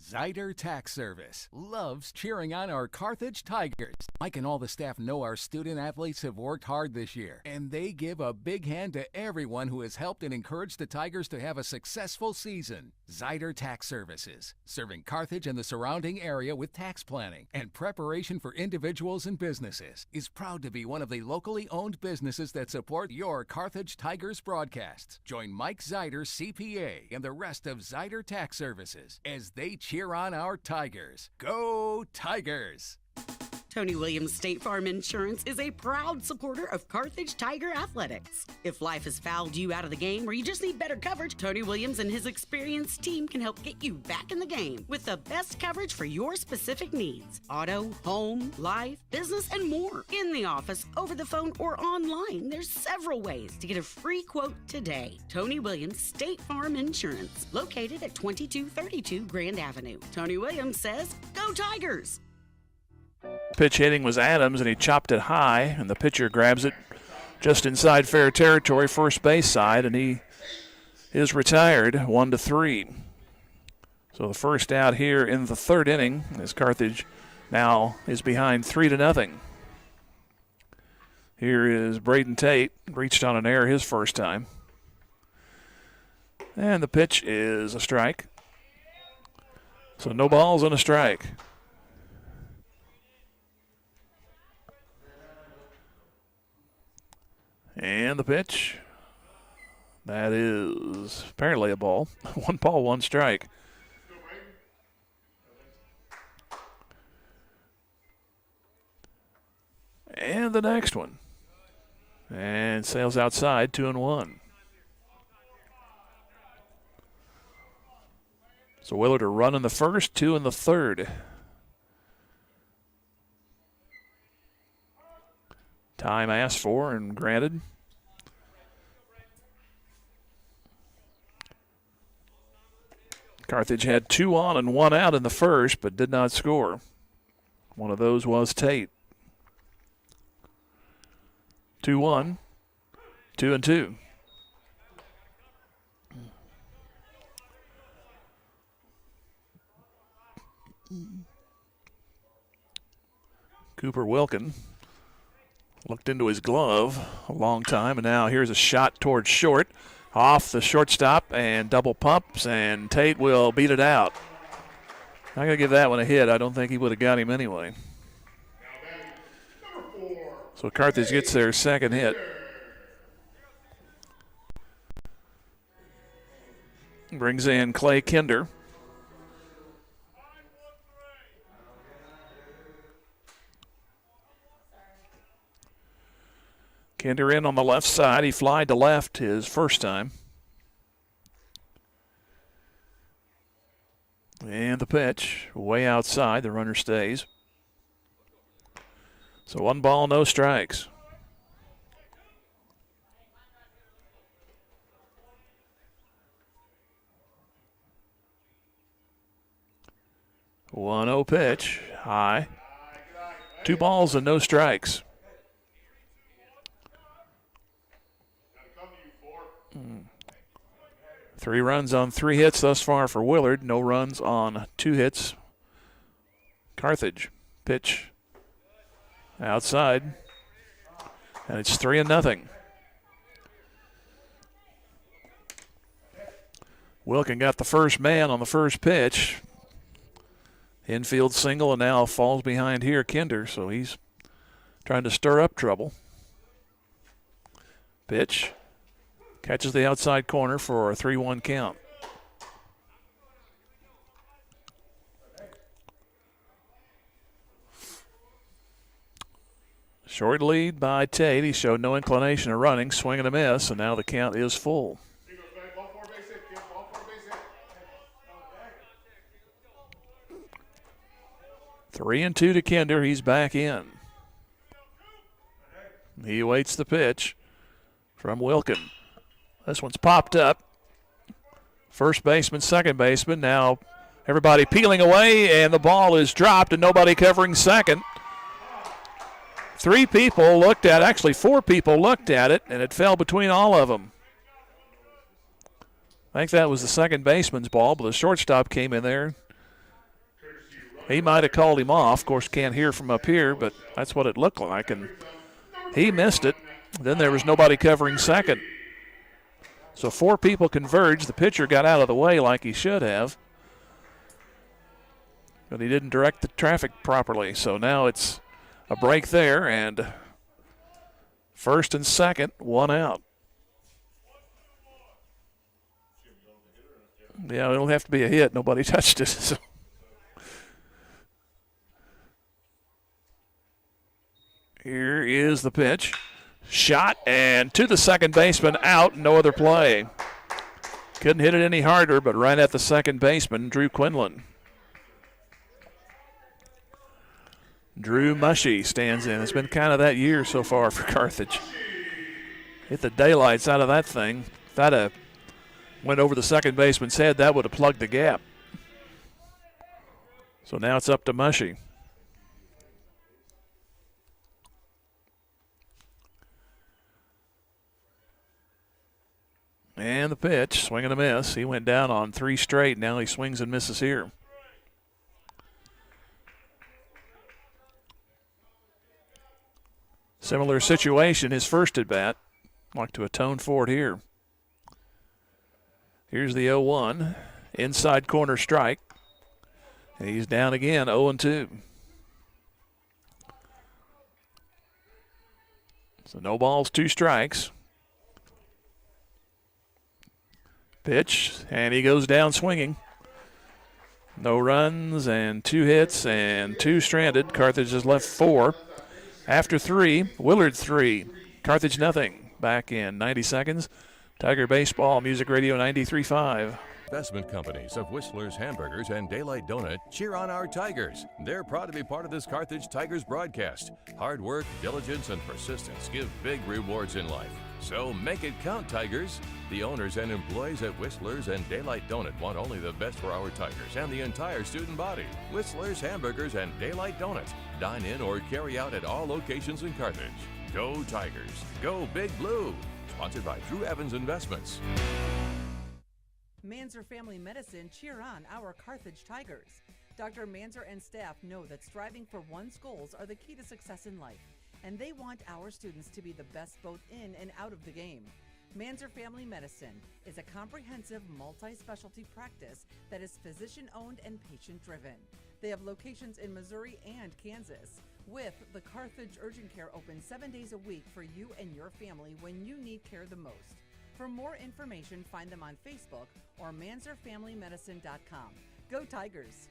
Zyder Tax Service loves cheering on our Carthage Tigers. Mike and all the staff know our student athletes have worked hard this year, and they give a big hand to everyone who has helped and encouraged the Tigers to have a successful season. Zyder Tax Services, serving Carthage and the surrounding area with tax planning and preparation for individuals and businesses, is proud to be one of the locally owned businesses that support your Carthage Tigers broadcasts. Join Mike Zyder, CPA, and the rest of Zyder Tax Services as they cheer on our Tigers. Go Tigers! Tony Williams State Farm Insurance is a proud supporter of Carthage Tiger Athletics. If life has fouled you out of the game or you just need better coverage, Tony Williams and his experienced team can help get you back in the game with the best coverage for your specific needs. Auto, home, life, business, and more. In the office, over the phone, or online, there's several ways to get a free quote today. Tony Williams State Farm Insurance, located at 2232 Grand Avenue. Tony Williams says, go Tigers! Pitch hitting was Adams, and he chopped it high, and the pitcher grabs it just inside fair territory, first base side, and he is retired 1-3. So the first out here in the third inning as Carthage now is behind 3-0. Here is Braden Tate, reached on an error his first time. And the pitch is a strike. So no balls and a strike. And the pitch, that is apparently a ball. 1 ball, 1 strike. And the next one. And sails outside, 2-1. So Willard a run in the first, 2 in the third. Time asked for and granted. Carthage had 2 on and 1 out in the first, but did not score. One of those was Tate. 2-1, 2-2. Cooper Wilkin looked into his glove a long time, and now here's a shot towards short. Off the shortstop and double pumps, and Tate will beat it out. I'm going to give that one a hit. I don't think he would have got him anyway. So Carthage gets their second hit. Brings in Clay Kinder. Kinder in on the left side. He flied to left his first time. And the pitch, way outside. The runner stays. So 1 ball, no strikes. One 0 pitch, high. 2 balls and no strikes. Three runs on 3 hits thus far for Willard. No runs on 2 hits. Carthage. Pitch outside. And it's 3-0. Wilkin got the first man on the first pitch. Infield single, and now falls behind here, Kinder, so he's trying to stir up trouble. Pitch. Catches the outside corner for a 3-1 count. Short lead by Tate. He showed no inclination of running, swing and a miss, and now the count is full. 3-2 to Kinder. He's back in. He awaits the pitch from Wilkin. This one's popped up. First baseman, second baseman. Now everybody peeling away, and the ball is dropped, and nobody covering second. 3 people looked at it. Actually, 4 people looked at it, and it fell between all of them. I think that was the second baseman's ball, but the shortstop came in there. He might have called him off. Of course, can't hear from up here, but that's what it looked like. And he missed it. Then there was nobody covering second. So 4 people converged. The pitcher got out of the way like he should have. But he didn't direct the traffic properly. So now it's a break there, and first and second, 1 out. Yeah, it'll have to be a hit. Nobody touched it. So. Here is the pitch. Shot, and to the second baseman, out, no other play. Couldn't hit it any harder, but right at the second baseman, Drew Quinlan. Drew Mushy stands in. It's been kind of that year so far for Carthage. Hit the daylights out of that thing. If that went over the second baseman's head, that would have plugged the gap. So now it's up to Mushy. And the pitch, swing and a miss. He went down on 3 straight. Now he swings and misses here. Similar situation, his first at bat. Like to atone for it here. Here's the 0-1. Inside corner strike. And he's down again, 0-2. So no balls, 2 strikes. Pitch, and he goes down swinging. No runs and 2 hits and 2 stranded. Carthage has left 4. After 3, Willard 3, Carthage nothing. Back in 90 seconds. Tiger Baseball, Music Radio 93.5. Investment companies of Whistler's Hamburgers and Daylight Donut cheer on our Tigers. They're proud to be part of this Carthage Tigers broadcast. Hard work, diligence, and persistence give big rewards in life. So make it count, Tigers. The owners and employees at Whistler's and Daylight Donut want only the best for our Tigers and the entire student body. Whistler's Hamburgers and Daylight Donut. Dine in or carry out at all locations in Carthage. Go Tigers. Go Big Blue. Sponsored by Drew Evans Investments. Manzer Family Medicine cheer on our Carthage Tigers. Dr. Manzer and staff know that striving for one's goals are the key to success in life, and they want our students to be the best both in and out of the game. Manzer Family Medicine is a comprehensive multi-specialty practice that is physician-owned and patient-driven. They have locations in Missouri and Kansas, with the Carthage Urgent Care open 7 days a week for you and your family when you need care the most. For more information, find them on Facebook or manzerfamilymedicine.com. Go Tigers!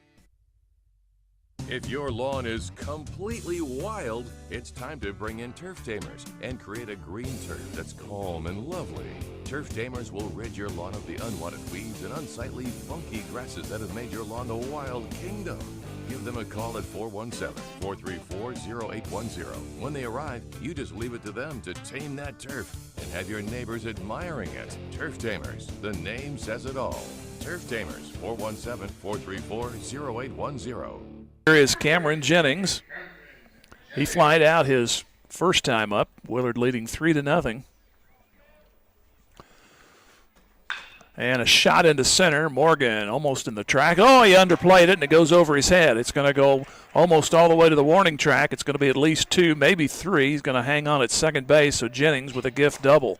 If your lawn is completely wild, it's time to bring in Turf Tamers and create a green turf that's calm and lovely. Turf Tamers will rid your lawn of the unwanted weeds and unsightly, funky grasses that have made your lawn a wild kingdom. Give them a call at 417-434-0810. When they arrive, you just leave it to them to tame that turf and have your neighbors admiring it. Turf Tamers, the name says it all. Turf Tamers, 417-434-0810. Here is Cameron Jennings. He flied out his first time up. Willard leading 3-0. And a shot into center. Morgan almost in the track. Oh, he underplayed it, and it goes over his head. It's going to go almost all the way to the warning track. It's going to be at least 2, maybe 3. He's going to hang on at second base, so Jennings with a gift double.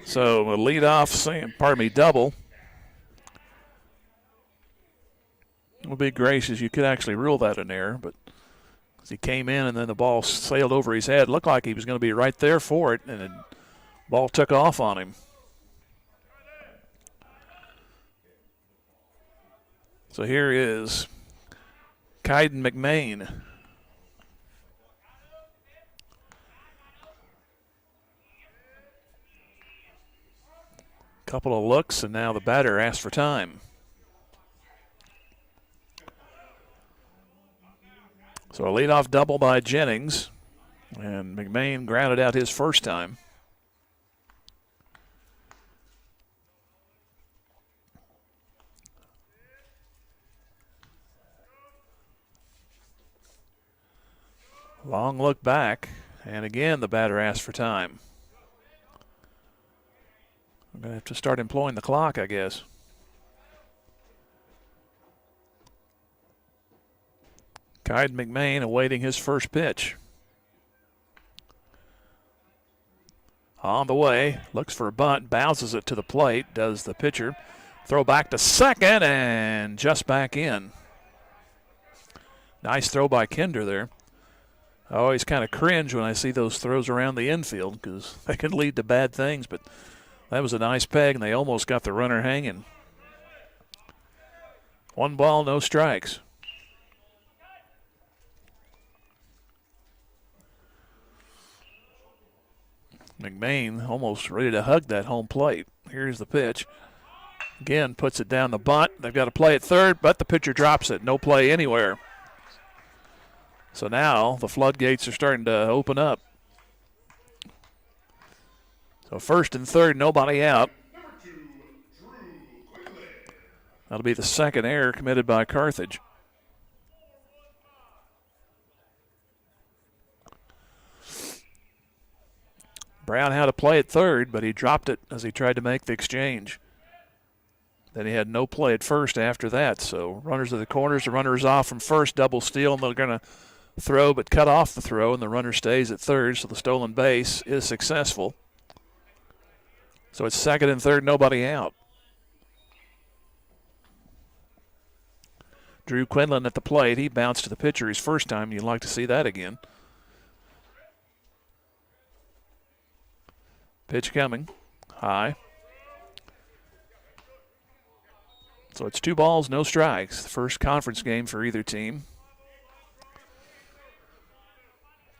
So a leadoff, double. Well, be gracious, you could actually rule that an error, but as he came in and then the ball sailed over his head, looked like he was going to be right there for it, and the ball took off on him. So here is Kaiden McMain. Couple of looks, and now the batter asks for time. So a leadoff double by Jennings, and McMain grounded out his first time. Long look back, and again the batter asks for time. I'm going to have to start employing the clock, I guess. Kaiden McMain awaiting his first pitch. On the way, looks for a bunt, bounces it to the plate, does the pitcher. Throw back to second, and just back in. Nice throw by Kinder there. I always kind of cringe when I see those throws around the infield because they can lead to bad things, but that was a nice peg, and they almost got the runner hanging. 1 ball, no strikes. McMain almost ready to hug that home plate. Here's the pitch. Again, puts it down the bunt. They've got to play at third, but the pitcher drops it. No play anywhere. So now the floodgates are starting to open up. So first and third, nobody out. That'll be the second error committed by Carthage. Brown had to play at third, but he dropped it as he tried to make the exchange. Then he had no play at first after that. So runners to the corners, the runner is off from first, double steal, and they're going to throw but cut off the throw, and the runner stays at third, so the stolen base is successful. So it's second and third, nobody out. Drew Quinlan at the plate. He bounced to the pitcher his first time. You'd like to see that again. Pitch coming. High. So it's 2 balls, no strikes. The first conference game for either team.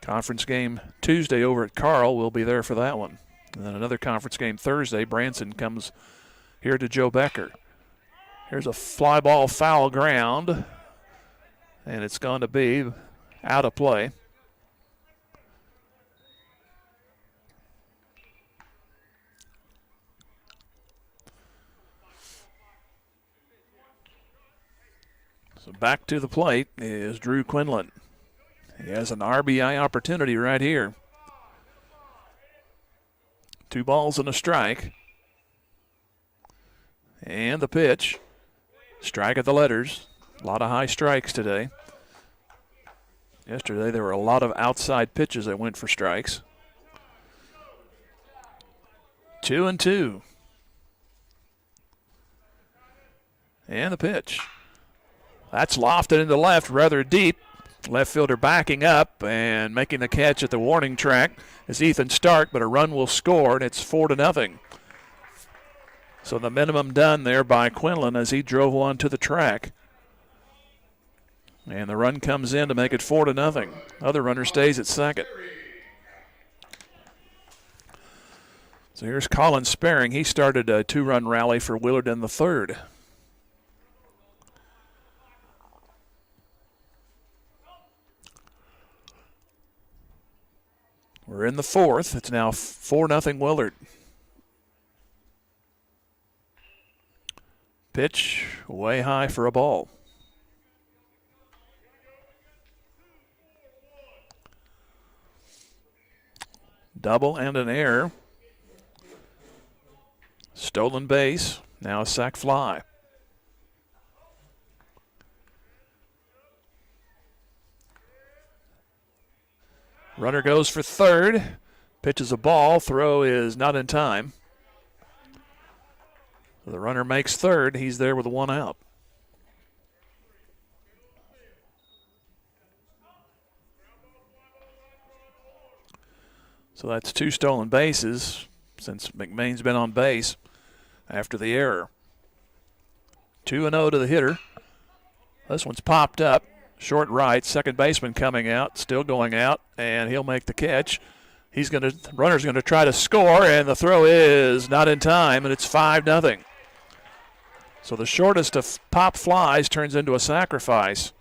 Conference game Tuesday over at Carl. We'll be there for that one. And then another conference game Thursday. Branson comes here to Joe Becker. Here's a fly ball, foul ground. And it's going to be out of play. So back to the plate is Drew Quinlan. He has an RBI opportunity right here. 2 balls and a strike. And the pitch. Strike at the letters. A lot of high strikes today. Yesterday there were a lot of outside pitches that went for strikes. 2-2. And the pitch. That's lofted into left rather deep. Left fielder backing up and making the catch at the warning track is Ethan Stark, but a run will score, and it's 4-0. So the minimum done there by Quinlan as he drove one to the track. And the run comes in to make it 4-0. Other runner stays at second. So here's Colin Sparing. He started a 2-run rally for Willard in the third. We're in the fourth. It's now 4-0 Willard. Pitch way high for a ball. Double and an error. Stolen base. Now a sac fly. Runner goes for third. Pitches a ball. Throw is not in time. So the runner makes third. He's there with 1 out. So that's 2 stolen bases since McMain's been on base after the error. 2-0 to the hitter. This one's popped up. Short right, second baseman coming out, still going out, and he'll make the catch. Runner's gonna try to score, and the throw is not in time, and it's 5-0. So the shortest of pop flies turns into a sacrifice.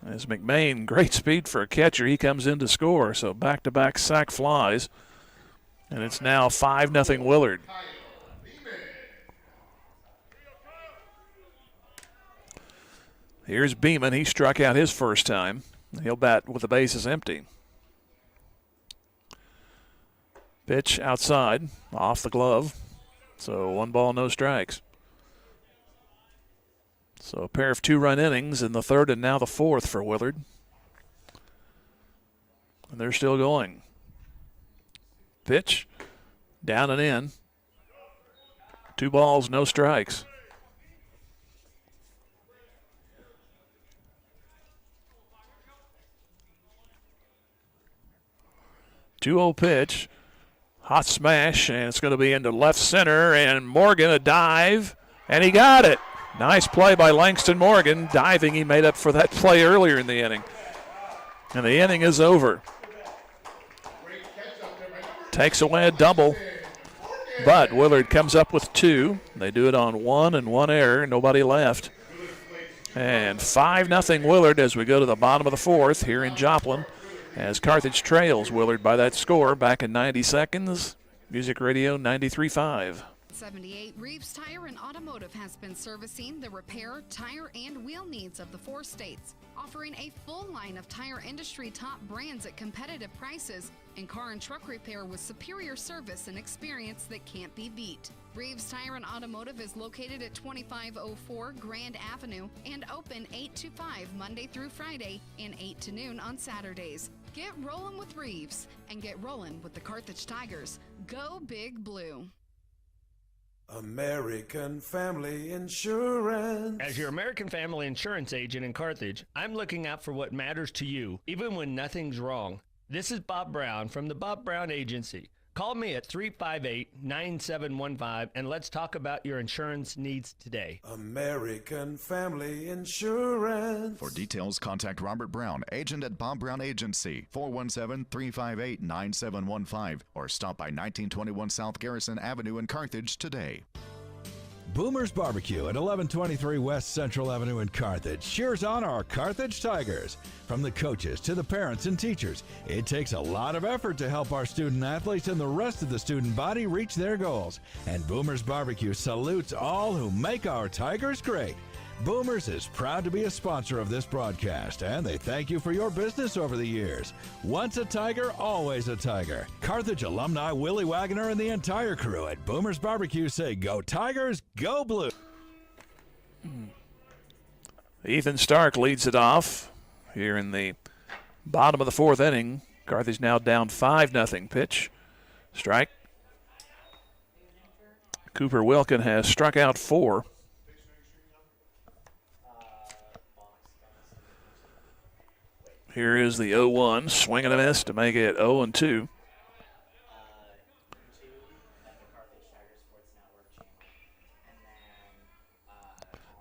As McMain, great speed for a catcher, he comes in to score. So back-to-back sac flies, and it's now 5-0 Willard. Here's Beeman. He struck out his first time. He'll bat with the bases empty. Pitch outside, off the glove. So 1 ball, no strikes. So a pair of 2-run innings in the third and now the fourth for Willard. And they're still going. Pitch, down and in. 2 balls, no strikes. Two-0 pitch, hot smash, and it's going to be into left center, and Morgan a dive, and he got it. Nice play by Langston Morgan. Diving, he made up for that play earlier in the inning. And the inning is over. Takes away a double, but Willard comes up with 2. They do it on 1 and 1 error, nobody left. And 5-0 Willard as we go to the bottom of the fourth here in Joplin, as Carthage trails Willard by that score back in 90 seconds. Music Radio 93.5. 78 Reeves Tire and Automotive has been servicing the repair, tire, and wheel needs of the 4 states, offering a full line of tire industry top brands at competitive prices and car and truck repair with superior service and experience that can't be beat. Reeves Tire and Automotive is located at 2504 Grand Avenue and open 8 to 5 Monday through Friday and 8 to noon on Saturdays. Get rolling with Reeves and get rolling with the Carthage Tigers. Go Big Blue. American Family Insurance. As your American Family Insurance agent in Carthage, I'm looking out for what matters to you, even when nothing's wrong. This is Bob Brown from the Bob Brown Agency. Call me at 358-9715 and let's talk about your insurance needs today. American Family Insurance. For details, contact Robert Brown, agent at Bob Brown Agency, 417-358-9715, or stop by 1921 South Garrison Avenue in Carthage today. Boomer's Barbecue at 1123 West Central Avenue in Carthage cheers on our Carthage Tigers. From the coaches to the parents and teachers, it takes a lot of effort to help our student athletes and the rest of the student body reach their goals. And Boomer's Barbecue salutes all who make our Tigers great. Boomers is proud to be a sponsor of this broadcast, and they thank you for your business over the years. Once a Tiger, always a Tiger. Carthage alumni Willie Wagner and the entire crew at Boomers Barbecue say, go Tigers, go Blue. Ethan Stark leads it off here in the bottom of the fourth inning. Carthage now down 5-0. Pitch. Strike. Cooper Wilkin has struck out 4. Here is the 0-1, swing and a miss to make it 0-2.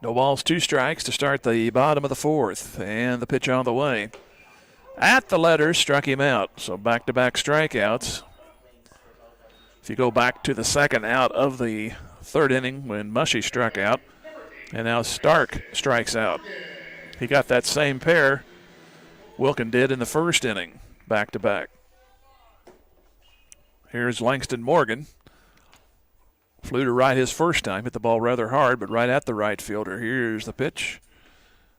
No balls, 2 strikes to start the bottom of the fourth, and the pitch on the way. At the letter, struck him out, so back-to-back strikeouts. If you go back to the second out of the third inning when Mushy struck out, and now Stark strikes out. He got that same pair Wilkin did in the first inning, back-to-back. Here's Langston Morgan. Flew to right his first time, hit the ball rather hard, but right at the right fielder. Here's the pitch.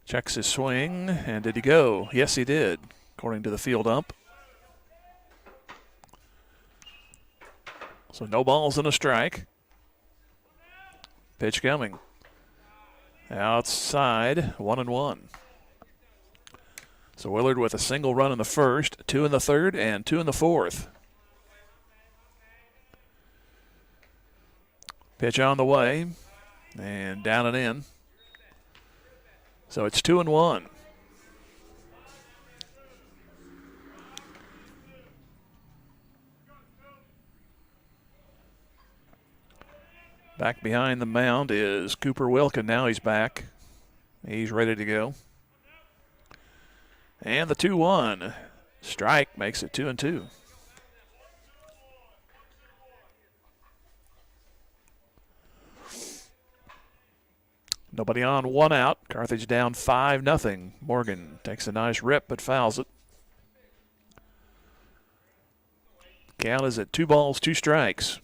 Checks his swing, and did he go? Yes, he did, according to the field ump. So no balls and a strike. Pitch coming. Outside, 1-1. So Willard with a single run in the first, 2 in the third, and 2 in the fourth. Pitch on the way, and down and in. So it's 2-1. Back behind the mound is Cooper Wilkin. Now he's back. He's ready to go. And the 2-1 strike makes it 2-2. Nobody on, 1 out. Carthage down 5-0. Morgan takes a nice rip but fouls it. Count is at 2 balls, 2 strikes.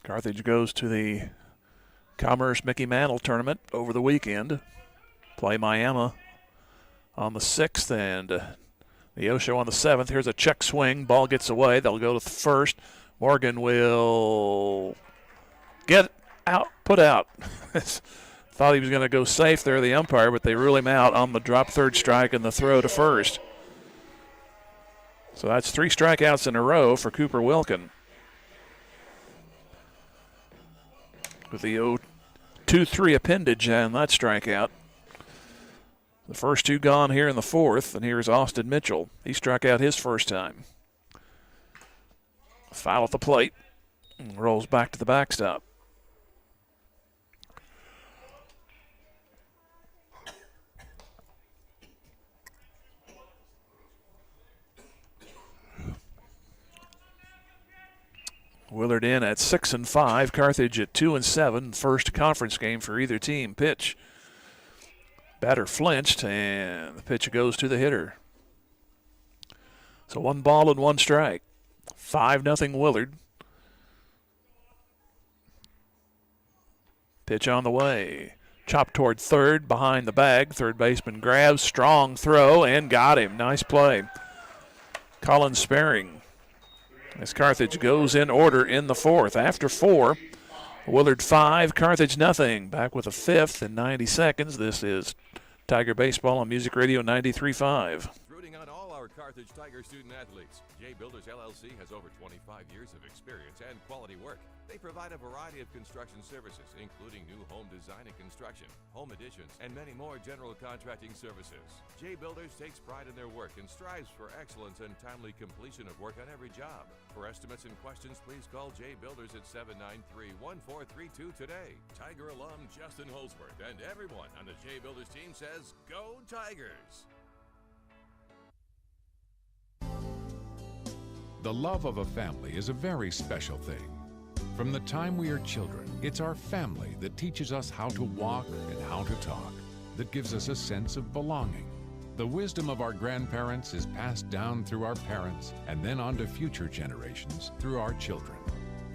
Carthage goes to the Commerce Mickey Mantle tournament over the weekend. Play Miami on the 6th and the Osho on the 7th. Here's a check swing. Ball gets away. They'll go to the first. Morgan will get out, put out. Thought he was going to go safe there, the umpire, but they rule him out on the drop third strike and the throw to first. So that's 3 strikeouts in a row for Cooper Wilkin. With the 0-2-3 appendage and that strikeout. The first 2 gone here in the fourth, and here's Austin Mitchell. He struck out his first time. Foul at the plate. And rolls back to the backstop. Willard in at 6-5. Carthage at 2-7. First conference game for either team. Pitch. Batter flinched, and the pitch goes to the hitter. So 1 ball and 1 strike. 5-0 Willard. Pitch on the way. Chop toward third, behind the bag. Third baseman grabs, strong throw, and got him. Nice play. Colin Sparing. As Carthage goes in order in the fourth. After 4, Willard 5, Carthage nothing. Back with a 5th in 90 seconds. This is Tiger Baseball on Music Radio 93.5. Rooting on all our Carthage Tiger student athletes. J Builders LLC has over 25 years of experience and quality work. They provide a variety of construction services, including new home design and construction, home additions, and many more general contracting services. J Builders takes pride in their work and strives for excellence and timely completion of work on every job. For estimates and questions, please call J Builders at 793-1432 today. Tiger alum Justin Holsworth and everyone on the J Builders team says, Go Tigers! The love of a family is a very special thing. From the time we are children, it's our family that teaches us how to walk and how to talk, that gives us a sense of belonging. The wisdom of our grandparents is passed down through our parents and then on to future generations through our children.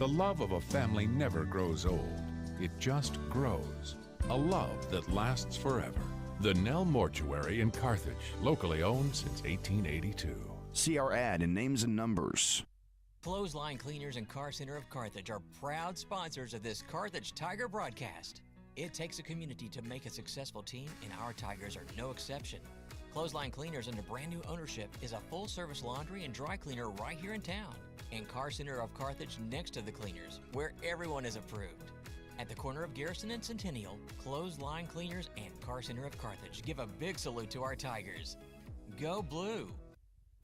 The love of a family never grows old. It just grows. A love that lasts forever. The Nell Mortuary in Carthage, locally owned since 1882. See our ad in names and numbers. Clothesline Cleaners and Car Center of Carthage are proud sponsors of this Carthage Tiger broadcast. It takes a community to make a successful team, and our Tigers are no exception. Clothesline Cleaners, under brand new ownership, is a full-service laundry and dry cleaner right here in town. And Car Center of Carthage next to the cleaners, where everyone is approved. At the corner of Garrison and Centennial, Clothesline Cleaners and Car Center of Carthage give a big salute to our Tigers. Go Blue!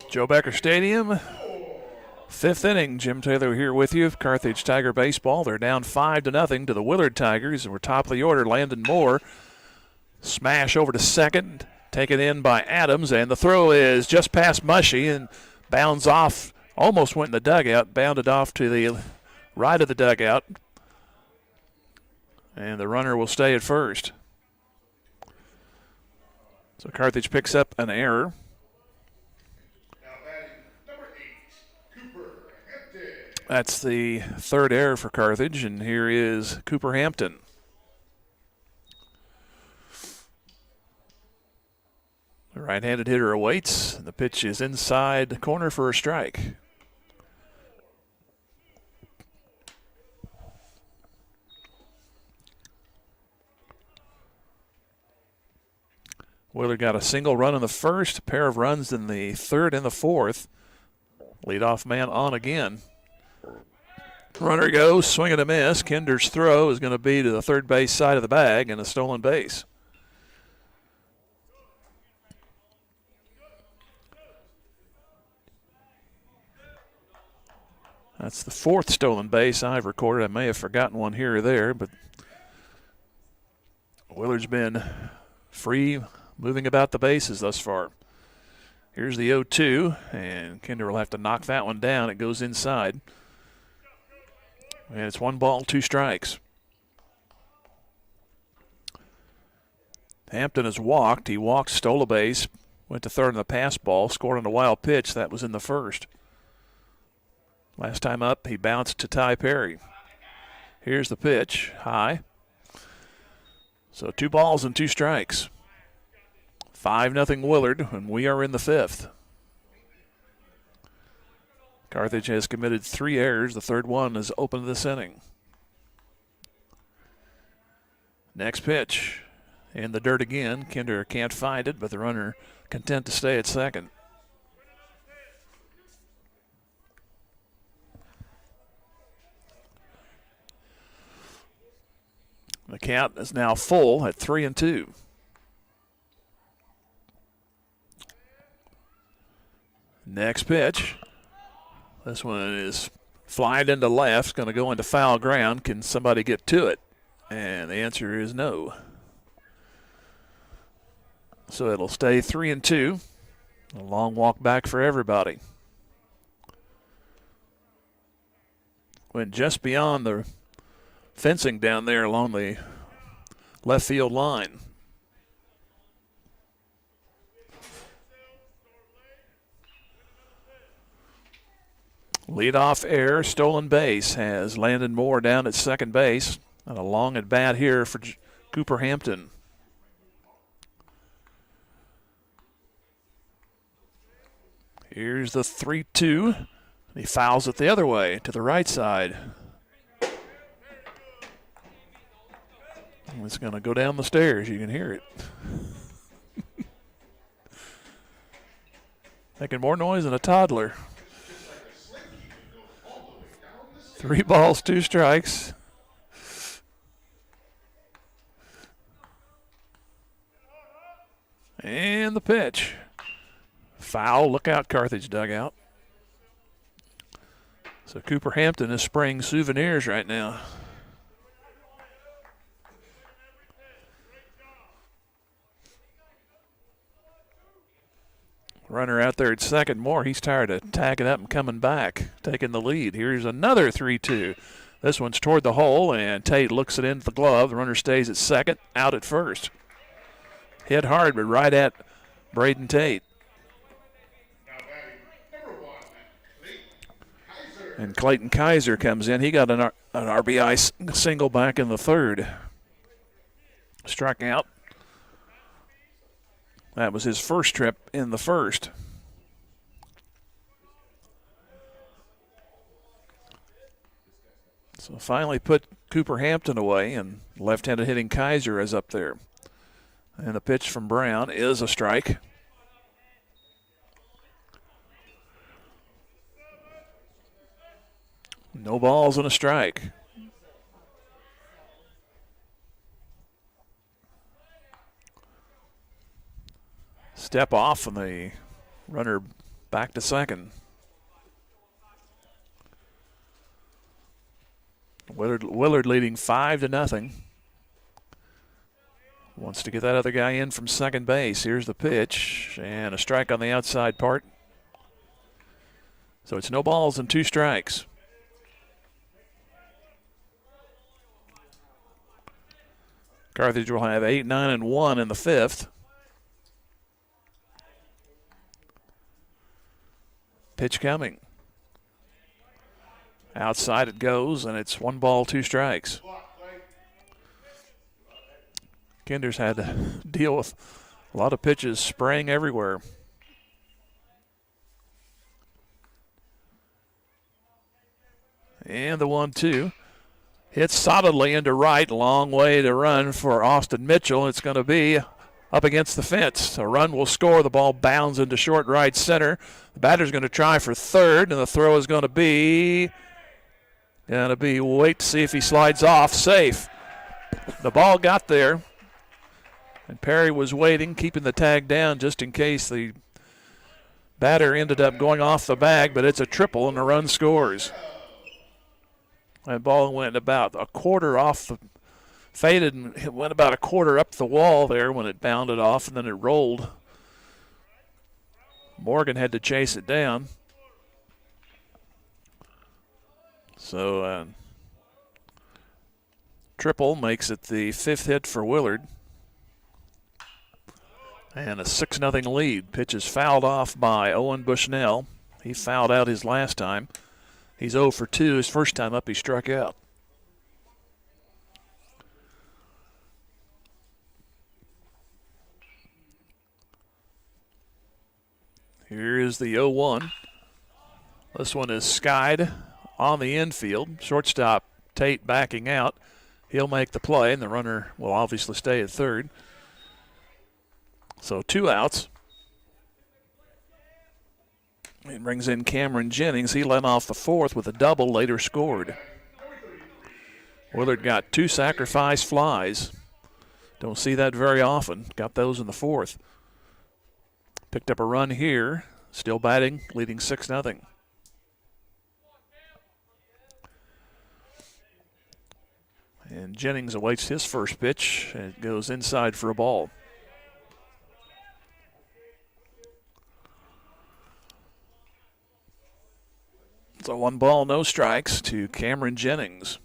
Joe Becker Stadium, 5th inning. Jim Taylor here with you. Carthage Tiger baseball. They're down 5-0 to the Willard Tigers, and we're top of the order. Landon Moore, smash over to second, taken in by Adams, and the throw is just past Mushy and bounds off. Almost went in the dugout, bounded off to the right of the dugout, and the runner will stay at first. So Carthage picks up an error. That's the third error for Carthage, and here is Cooper Hampton. The right-handed hitter awaits. The pitch is inside the corner for a strike. Willard got a single run in the first, a pair of runs in the third and the fourth. Leadoff man on again. Runner goes, swing and a miss. Kinder's throw is going to be to the third base side of the bag and a stolen base. That's the fourth stolen base I've recorded. I may have forgotten one here or there, but Willard's been free moving about the bases thus far. Here's the 0-2, and Kinder will have to knock that one down. It goes inside. And it's 1 ball, 2 strikes. Hampton has walked. He walked, stole a base, went to third on the pass ball, scored on a wild pitch. That was in the first. Last time up, he bounced to Ty Perry. Here's the pitch, high. So 2 balls and 2 strikes. 5-0 Willard, and we are in the 5th. Carthage has committed 3 errors. The third one is open to this inning. Next pitch. In the dirt again. Kinder can't find it, but the runner content to stay at second. The count is now full at 3-2. Next pitch. This one is flying into left, going to go into foul ground. Can somebody get to it? And the answer is no. So it'll stay 3-2. A long walk back for everybody. Went just beyond the fencing down there along the left field line. Leadoff error, stolen base has Landon Moore down at second base. And a long at bat here for Cooper Hampton. Here's the 3-2. He fouls it the other way to the right side. It's going to go down the stairs. You can hear it. Making more noise than a toddler. 3 balls, 2 strikes. And the pitch. Foul. Look out, Carthage dugout. So Cooper Hampton is spraying souvenirs right now. Runner out there at second. Moore, he's tired of tagging up and coming back, taking the lead. Here's another 3-2. This one's toward the hole, and Tate looks it into the glove. The runner stays at second, out at first. Hit hard, but right at Braden Tate. And Clayton Kaiser comes in. He got an RBI single back in the third. Struck out. That was his first trip in the first. So finally put Cooper Hampton away, and left-handed hitting Kaiser is up there. And the pitch from Brown is a strike. No balls and a strike. Step off, and the runner back to second. Willard leading 5-0. Wants to get that other guy in from second base. Here's the pitch, and a strike on the outside part. So it's no balls and 2 strikes. Carthage will have 8, 9, and 1 in the fifth. Pitch coming. Outside it goes, and it's 1 ball, 2 strikes. Kinder's had to deal with a lot of pitches spraying everywhere. And the 1-2. Hits solidly into right. Long way to run for Austin Mitchell. It's going to be up against the fence. A run will score. The ball bounds into short right center. The batter's going to try for third, and the throw is going to be wait to see if he slides off. Safe. The ball got there, and Perry was waiting, keeping the tag down just in case the batter ended up going off the bag, but it's a triple, and the run scores. That ball went about a quarter off the, faded, and it went about a quarter up the wall there when it bounded off, and then it rolled. Morgan had to chase it down. So triple makes it the 5th hit for Willard. And a 6-0 lead. Pitch is fouled off by Owen Bushnell. He fouled out his last time. He's 0 for 2. His first time up, he struck out. Here is the 0-1. This one is skied on the infield. Shortstop Tate backing out. He'll make the play, and the runner will obviously stay at third. So 2 outs. It brings in Cameron Jennings. He led off the 4th with a double, later scored. Willard got 2 sacrifice flies. Don't see that very often. Got those in the 4th. Picked up a run here. Still batting, leading 6-0. And Jennings awaits his first pitch, and it goes inside for a ball. So 1 ball, no strikes to Cameron Jennings.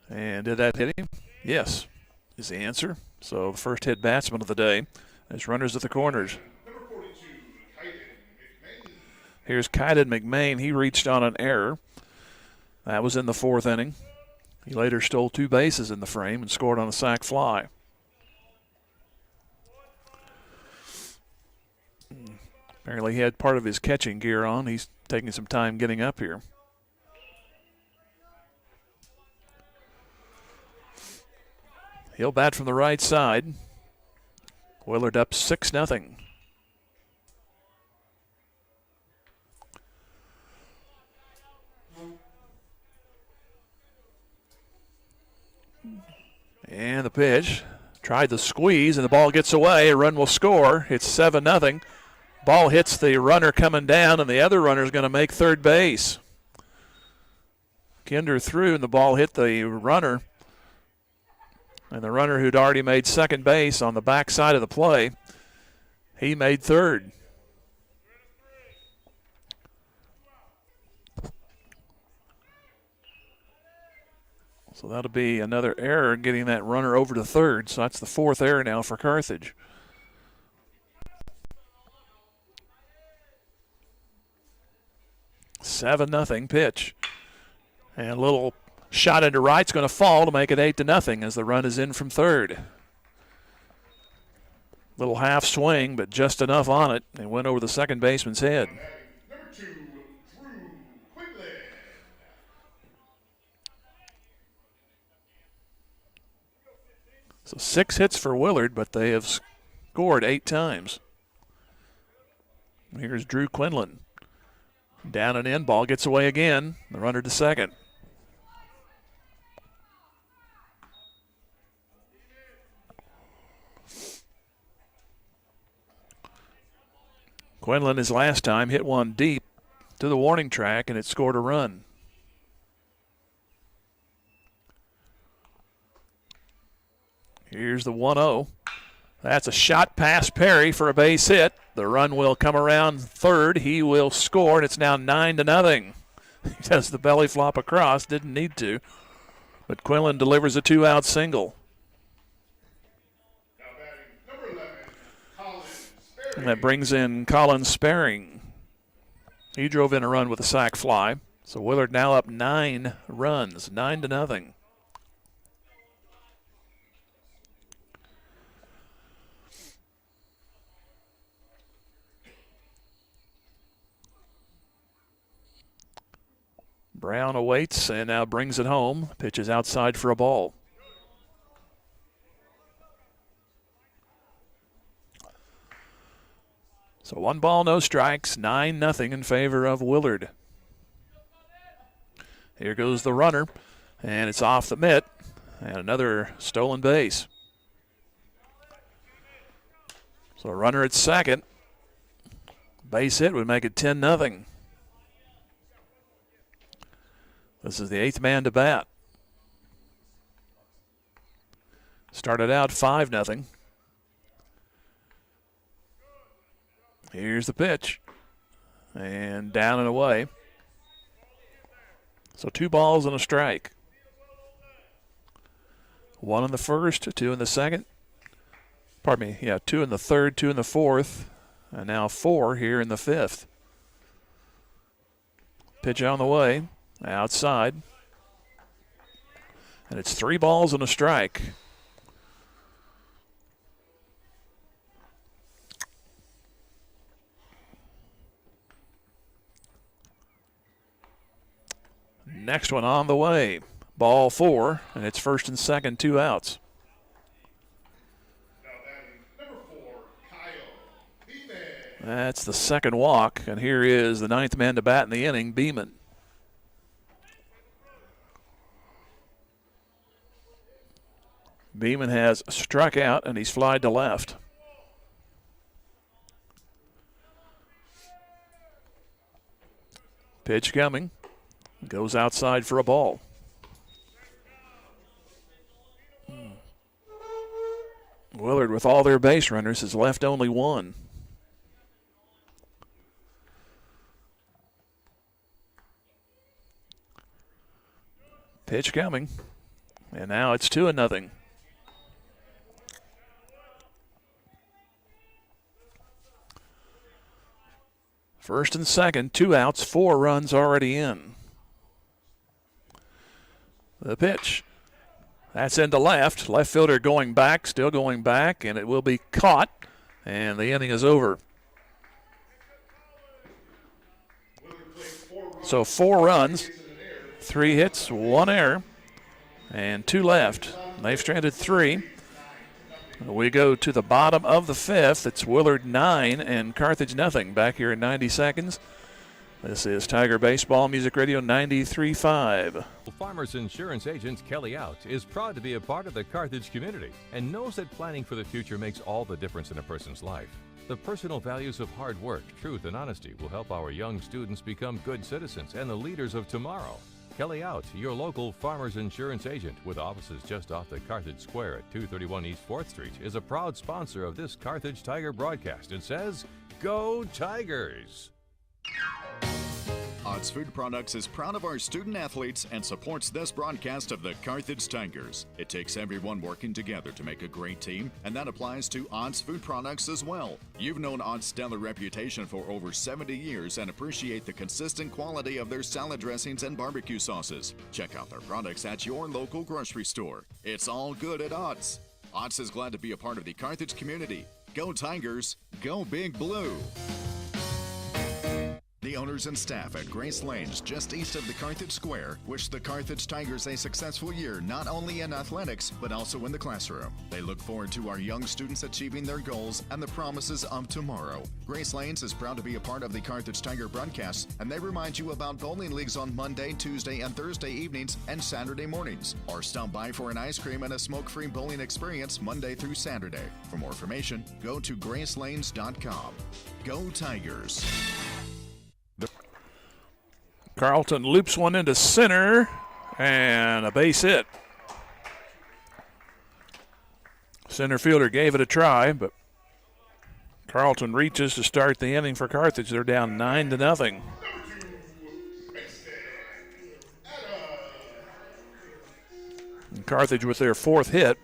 And did that hit him? Yes, is the answer. So the first hit batsman of the day. There's runners at the corners. Here's Kyden McMain. He reached on an error. That was in the 4th inning. He later stole 2 bases in the frame and scored on a sac fly. Apparently he had part of his catching gear on. He's taking some time getting up here. He'll bat from the right side. Willard up 6-0. And the pitch. Tried the squeeze, and the ball gets away. A run will score. It's 7-0. Ball hits the runner coming down, and the other runner is going to make third base. Kinder threw, and the ball hit the runner. And the runner who'd already made second base on the back side of the play, he made third. So that'll be another error getting that runner over to third. So that's the 4th error now for Carthage. 7-0 pitch. And a little shot into right's going to fall to make it 8-0 as the run is in from third. Little half swing, but just enough on it, and went over the second baseman's head. Number 2, Drew Quinlan. So 6 hits for Willard, but they have scored 8 times. Here's Drew Quinlan. Down and in, ball gets away again. The runner to second. Quinlan, his last time, hit one deep to the warning track, and it scored a run. Here's the 1-0. That's a shot past Perry for a base hit. The run will come around third. He will score, and it's now 9-0. He does the belly flop across. Didn't need to. But Quinlan delivers a 2-out single. And that brings in Colin Sparing. He drove in a run with a sac fly. So Willard now up 9 runs, 9-0. Brown awaits and now brings it home. Pitches outside for a ball. So 1 ball, no strikes, 9-0 in favor of Willard. Here goes the runner, and it's off the mitt, and another stolen base. So a runner at second. Base hit would make it 10-0. This is the 8th man to bat. Started out 5-0. Here's the pitch. And down and away. So 2 balls and a strike. 1 in the first, 2 in the second. Pardon me, yeah, 2 in the third, 2 in the fourth, and now 4 here in the 5th. Pitch on the way. Outside. And it's 3 balls and a strike. Next one on the way. Ball 4, and it's first and second, 2 outs. That's the second walk, and here is the 9th man to bat in the inning, Beeman. Beeman has struck out, and he's flied to left. Pitch coming. Goes outside for a ball. Willard, with all their base runners, has left only 1. Pitch coming. And now it's 2-0. First and second, 2 outs, 4 runs already in. The pitch. That's into left. Left fielder going back, still going back, and it will be caught, and the inning is over. So 4 runs, 3 hits, 1 error, and 2 left. They've stranded 3. We go to the bottom of the 5th. It's Willard 9 and Carthage nothing. Back here in 90 seconds. This is Tiger Baseball Music Radio 93.5. Farmers Insurance agent Kelly Out is proud to be a part of the Carthage community and knows that planning for the future makes all the difference in a person's life. The personal values of hard work, truth, and honesty will help our young students become good citizens and the leaders of tomorrow. Kelly Out, your local Farmers Insurance agent with offices just off the Carthage Square at 231 East 4th Street, is a proud sponsor of this Carthage Tiger broadcast and says, Go Tigers! Odds Food Products is proud of our student athletes and supports this broadcast of the Carthage Tigers. It takes everyone working together to make a great team, and that applies to Odds Food Products as well. You've known Odds' stellar reputation for over 70 years and appreciate the consistent quality of their salad dressings and barbecue sauces. Check out their products at your local grocery store. It's all good at Odds. Odds is glad to be a part of the Carthage community. Go Tigers, go Big Blue! The owners and staff at Grace Lanes, just east of the Carthage Square, wish the Carthage Tigers a successful year not only in athletics, but also in the classroom. They look forward to our young students achieving their goals and the promises of tomorrow. Grace Lanes is proud to be a part of the Carthage Tiger broadcast, and they remind you about bowling leagues on Monday, Tuesday, and Thursday evenings and Saturday mornings. Or stop by for an ice cream and a smoke-free bowling experience Monday through Saturday. For more information, go to gracelanes.com. Go Tigers! Carlton loops one into center, and a base hit. Center fielder gave it a try, but Carlton reaches to start the inning for Carthage. They're down 9-0. And Carthage with their fourth hit.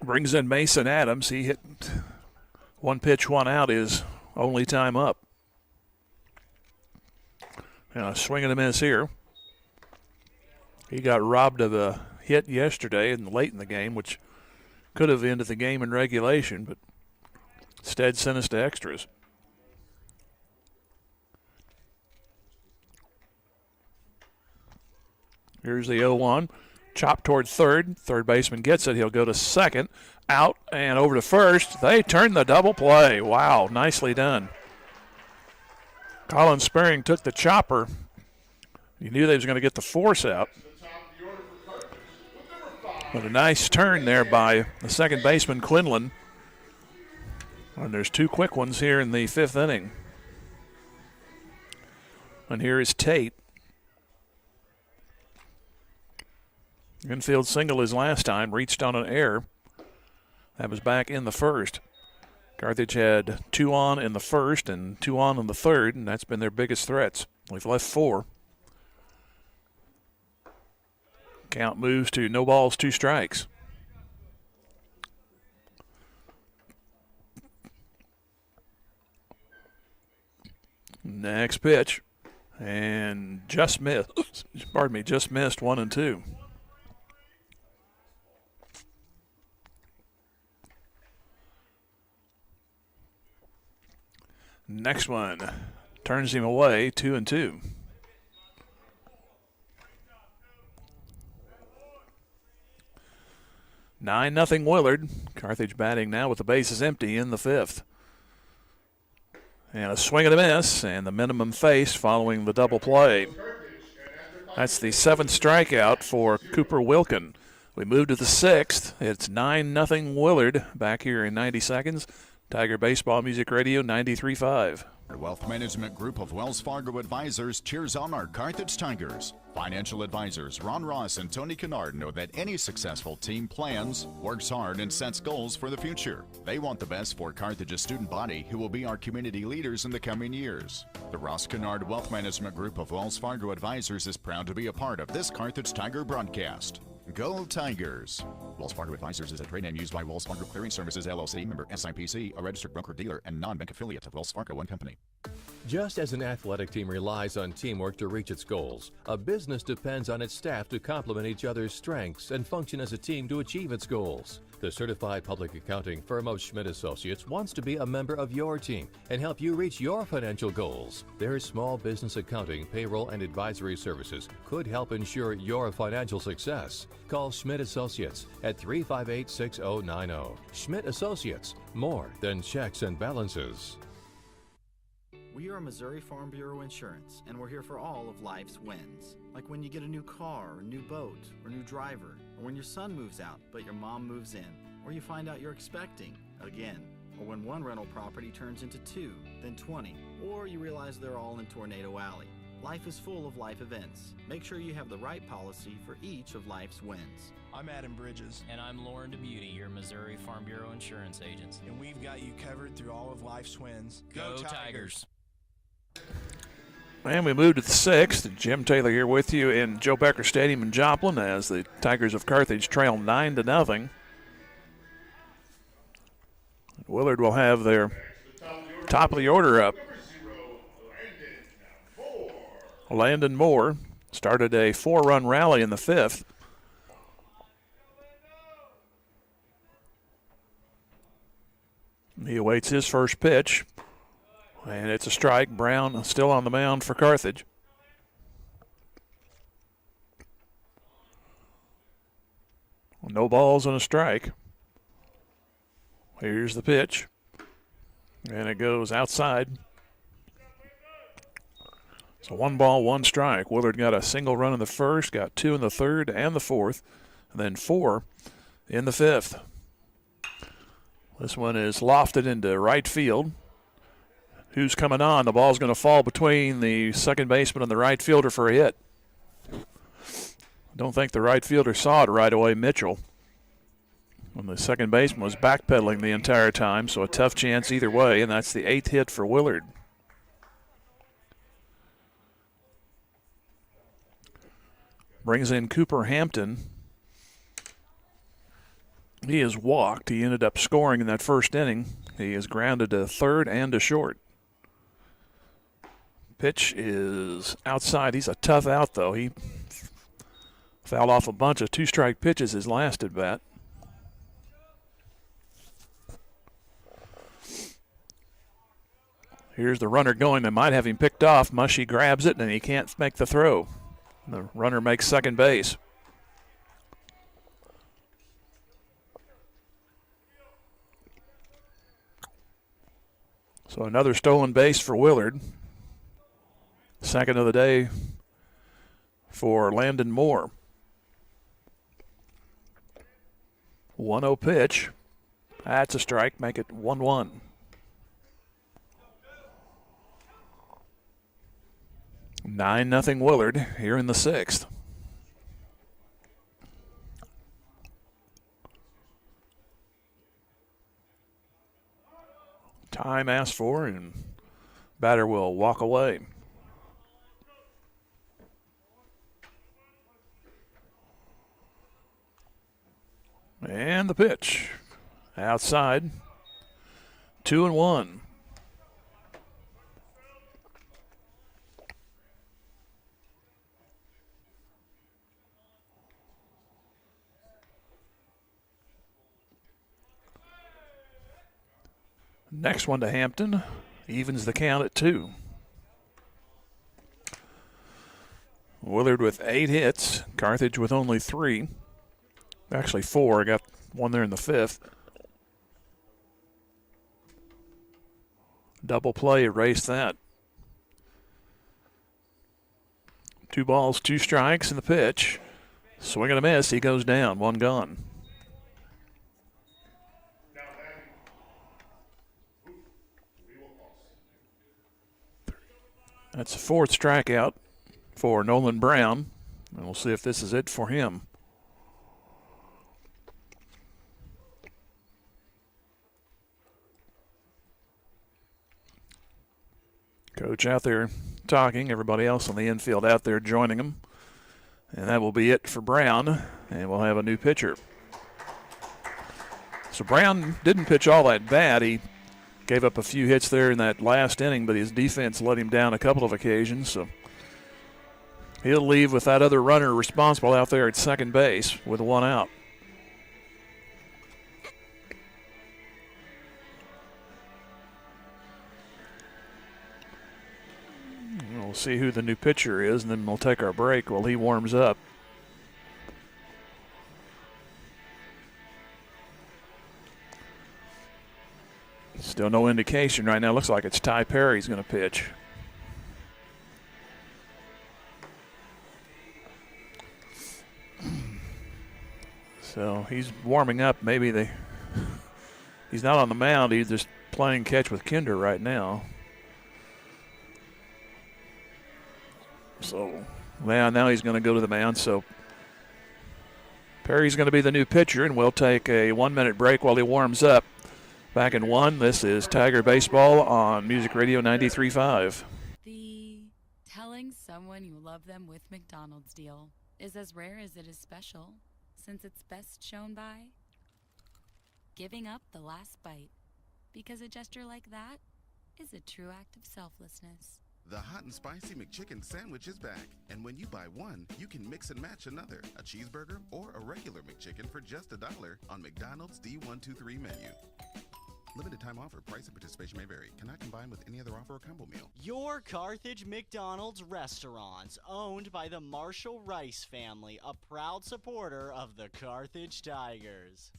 Brings in Mason Adams. He hit one pitch, one out is only time up. And a swing and a miss here. He got robbed of a hit yesterday and late in the game, which could have ended the game in regulation, but instead sent us to extras. Here's the 0-1. Chop toward third. Third baseman gets it. He'll go to second. Out and over to first. They turn the double play. Wow, nicely done. Colin Sparing took the chopper. You knew they was going to get the force out. But a nice turn there by the second baseman, Quinlan. And there's two quick ones here in the fifth inning. And here is Tate. Infield single his last time, reached on an error. That was back in the first. Carthage had 2 on in the first and 2 on in the third, and that's been their biggest threats. We've left 4. Count moves to no balls, 2 strikes. Next pitch, and just missed. Pardon me, just missed 1 and 2. Next one turns him away, 2 and 2. Nine-0 Willard. Carthage batting now with the bases empty in the fifth. And a swing and a miss, and the minimum face following the double play. That's the 7th strikeout for Cooper Wilkin. We move to the 6th. It's 9-0 Willard back here in 90 seconds. Tiger Baseball Music Radio 93.5. Wealth Management Group of Wells Fargo Advisors cheers on our Carthage Tigers. Financial advisors Ron Ross and Tony Kennard know that any successful team plans, works hard, and sets goals for the future. They want the best for Carthage's student body, who will be our community leaders in the coming years. The Ross Kennard Wealth Management Group of Wells Fargo Advisors is proud to be a part of this Carthage Tiger broadcast. Go Tigers! Wells Fargo Advisors is a trade name used by Wells Fargo Clearing Services, LLC, member SIPC, a registered broker-dealer and non-bank affiliate of Wells Fargo & Company. Just as an athletic team relies on teamwork to reach its goals, a business depends on its staff to complement each other's strengths and function as a team to achieve its goals. The certified public accounting firm of Schmidt Associates wants to be a member of your team and help you reach your financial goals. Their small business accounting, payroll, and advisory services could help ensure your financial success. Call Schmidt Associates at 358-6090. Schmidt Associates, more than checks and balances. We are Missouri Farm Bureau Insurance, and we're here for all of life's wins. Like when you get a new car, or new boat, or new driver, or when your son moves out, but your mom moves in, or you find out you're expecting again, or when one rental property turns into 2, then 20, or you realize they're all in Tornado Alley. Life is full of life events. Make sure you have the right policy for each of life's wins. I'm Adam Bridges. And I'm Lauren DeBeauty, your Missouri Farm Bureau Insurance Agent. And we've got you covered through all of life's wins. Go Tigers! And we move to the 6th. Jim Taylor here with you in Joe Becker Stadium in Joplin as the Tigers of Carthage trail 9-0. Willard will have their top of the order up. Landon Moore started a 4-run rally in the 5th. He awaits his first pitch, and it's a strike. Brown still on the mound for Carthage. No balls and a strike. Here's the pitch, and it goes outside. So 1 ball, 1 strike. Willard got a single run in the 1st, got 2 in the 3rd and the 4th, and then 4 in the 5th. This one is lofted into right field. Who's coming on? The ball's going to fall between the second baseman and the right fielder for a hit. I don't think the right fielder saw it right away, Mitchell. And the second baseman was backpedaling the entire time, so a tough chance either way, and that's the 8th hit for Willard. Brings in Cooper Hampton. He is walked. He ended up scoring in that first inning. He is grounded to third and to short. Pitch is outside. He's a tough out, though. He fouled off a bunch of 2-strike pitches his last at bat. Here's the runner going. They might have him picked off. Mushy grabs it, and he can't make the throw. The runner makes second base. So another stolen base for Willard. Second of the day for Landon Moore. 1-0 pitch. That's a strike. Make it 1-1. Nine 0 Willard here in the 6th. Time asked for, and batter will walk away. And the pitch. Outside. 2-1. Next one to Hampton. Evens the count at 2. Willard with 8 hits. Carthage with only 3. Actually 4. I got one there in the 5th. Double play erased that. 2 balls, 2 strikes in the pitch. Swing and a miss. He goes down. 1 gone. That's the 4th strikeout for Nolan Brown, and we'll see if this is it for him. Coach out there talking, everybody else on the infield out there joining him. And that will be it for Brown, and we'll have a new pitcher. So Brown didn't pitch all that bad. He gave up a few hits there in that last inning, but his defense let him down a couple of occasions. So he'll leave with that other runner responsible out there at second base with 1 out. We'll see who the new pitcher is, and then we'll take our break while he warms up. Still no indication right now. Looks like it's Ty Perry's going to pitch. So he's warming up. Maybe he's not on the mound. He's just playing catch with Kinder right now. So now he's going to go to the mound. So Perry's going to be the new pitcher, and we'll take a 1-minute break while he warms up. Back in 1, this is Tiger Baseball on Music Radio 93.5. The telling someone you love them with McDonald's deal is as rare as it is special, since it's best shown by giving up the last bite. Because a gesture like that is a true act of selflessness. The hot and spicy McChicken sandwich is back. And when you buy one, you can mix and match another, a cheeseburger or a regular McChicken for just $1 on McDonald's D123 menu. Limited time offer. Price and participation may vary. Cannot combine with any other offer or combo meal. Your Carthage McDonald's restaurants, owned by the Marshall Rice family, a proud supporter of the Carthage Tigers.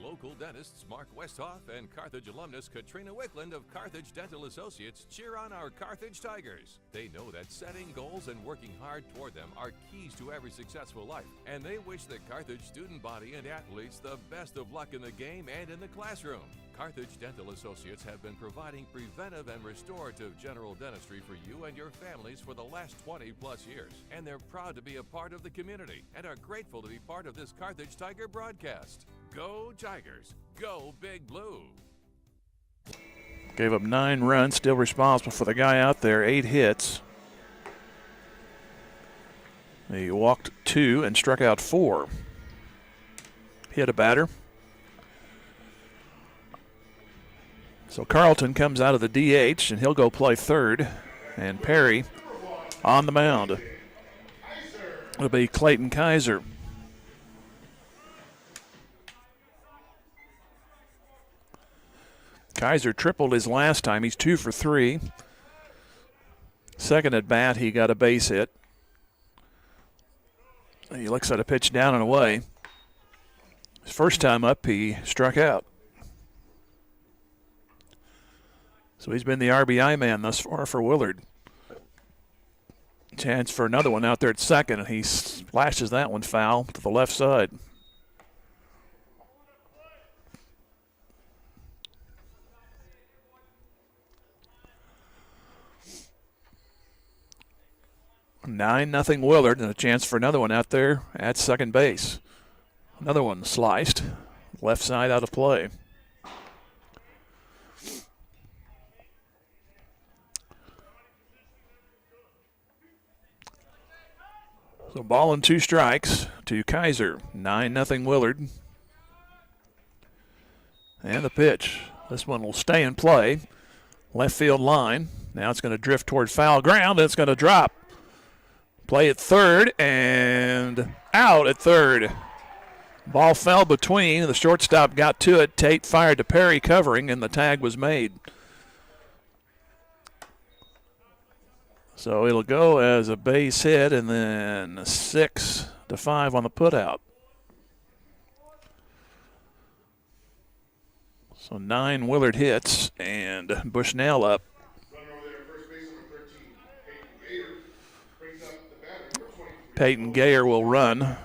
Local dentists Mark Westhoff and Carthage alumnus Katrina Wickland of Carthage Dental Associates cheer on our Carthage Tigers. They know that setting goals and working hard toward them are keys to every successful life, and they wish the Carthage student body and athletes the best of luck in the game and in the classroom. Carthage Dental Associates have been providing preventive and restorative general dentistry for you and your families for the last 20-plus years, and they're proud to be a part of the community and are grateful to be part of this Carthage Tiger broadcast. Go Tigers! Go Big Blue! Gave up 9 runs, still responsible for the guy out there, 8 hits. He walked 2 and struck out 4. Hit a batter. So Carlton comes out of the DH, and he'll go play third. And Perry on the mound. It'll be Clayton Kaiser. Kaiser tripled his last time. He's 2 for 3. Second at bat, he got a base hit. He looks at a pitch down and away. His first time up, he struck out. So he's been the RBI man thus far for Willard. Chance for another one out there at second, and he splashes that one foul to the left side. Nine nothing Willard, and a chance for another one out there at second base. Another one sliced, left side out of play. So ball and 2 strikes to Kaiser. 9-0 Willard. And the pitch. This one will stay in play. Left field line. Now it's going to drift toward foul ground, and it's going to drop. Play at third, and out at third. Ball fell between. The shortstop got to it. Tate fired to Perry covering, and the tag was made. So it'll go as a base hit, and then 6-5 on the putout. So 9 Willard hits, and Bushnell up. Peyton Gayer will run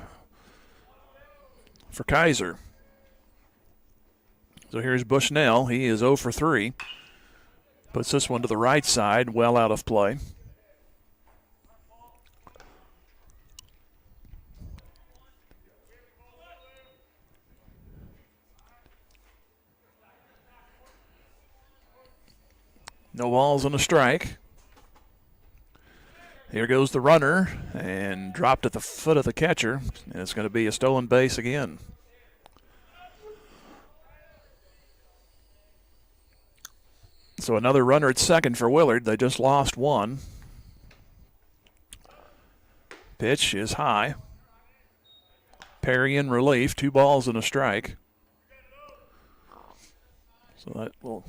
for Kaiser. So here's Bushnell. He is 0 for 3. Puts this one to the right side, well out of play. No balls and a strike. Here goes the runner, and dropped at the foot of the catcher, and it's going to be a stolen base again. So another runner at second for Willard. They just lost 1. Pitch is high. Perry in relief, 2 balls and a strike. So that will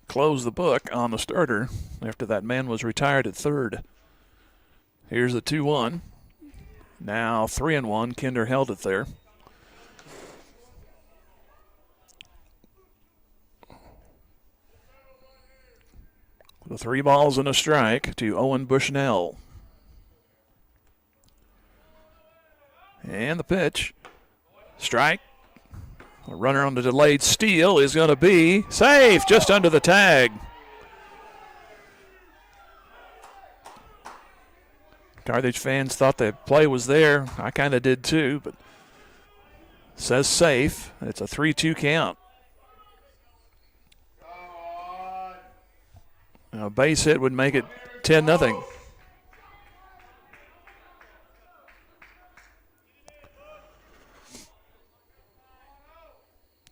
close the book on the starter after that man was retired at third. Here's the 2-1. Now 3-1. Kinder held it there. The 3 balls and a strike to Owen Bushnell. And the pitch. Strike. A runner on the delayed steal is going to be safe, just under the tag. Carthage fans thought the play was there. I kind of did too, but says safe. It's a 3-2 count. A base hit would make it 10-0.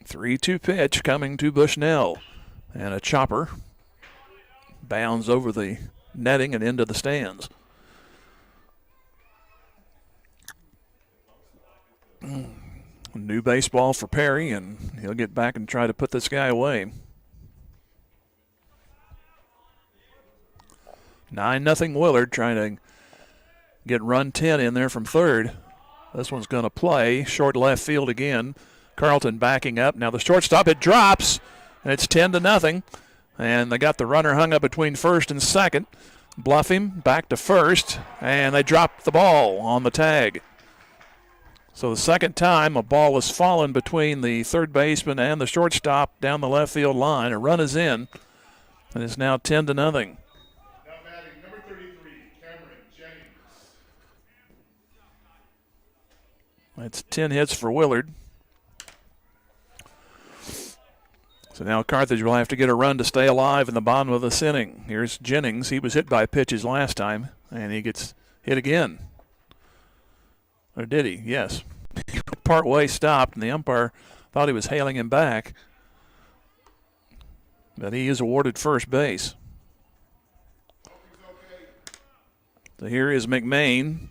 Three-two pitch coming to Bushnell, and a chopper bounds over the netting and into the stands. New baseball for Perry, and he'll get back and try to put this guy away. 9-0 Willard trying to get run 10 in there from third. This one's going to play short left field again. Carlton backing up. Now the shortstop, it drops, and it's 10-0. And they got the runner hung up between first and second. Bluff him back to first, and they dropped the ball on the tag. So the second time a ball has fallen between the third baseman and the shortstop down the left field line. A run is in, and it's now 10-0. Now batting number 33, Cameron Jennings. That's 10 hits for Willard. So now Carthage will have to get a run to stay alive in the bottom of this inning. Here's Jennings. He was hit by pitches last time, and he gets hit again. Or did he? Yes. Part way stopped, and the umpire thought he was hailing him back. But he is awarded first base. So here is McMain.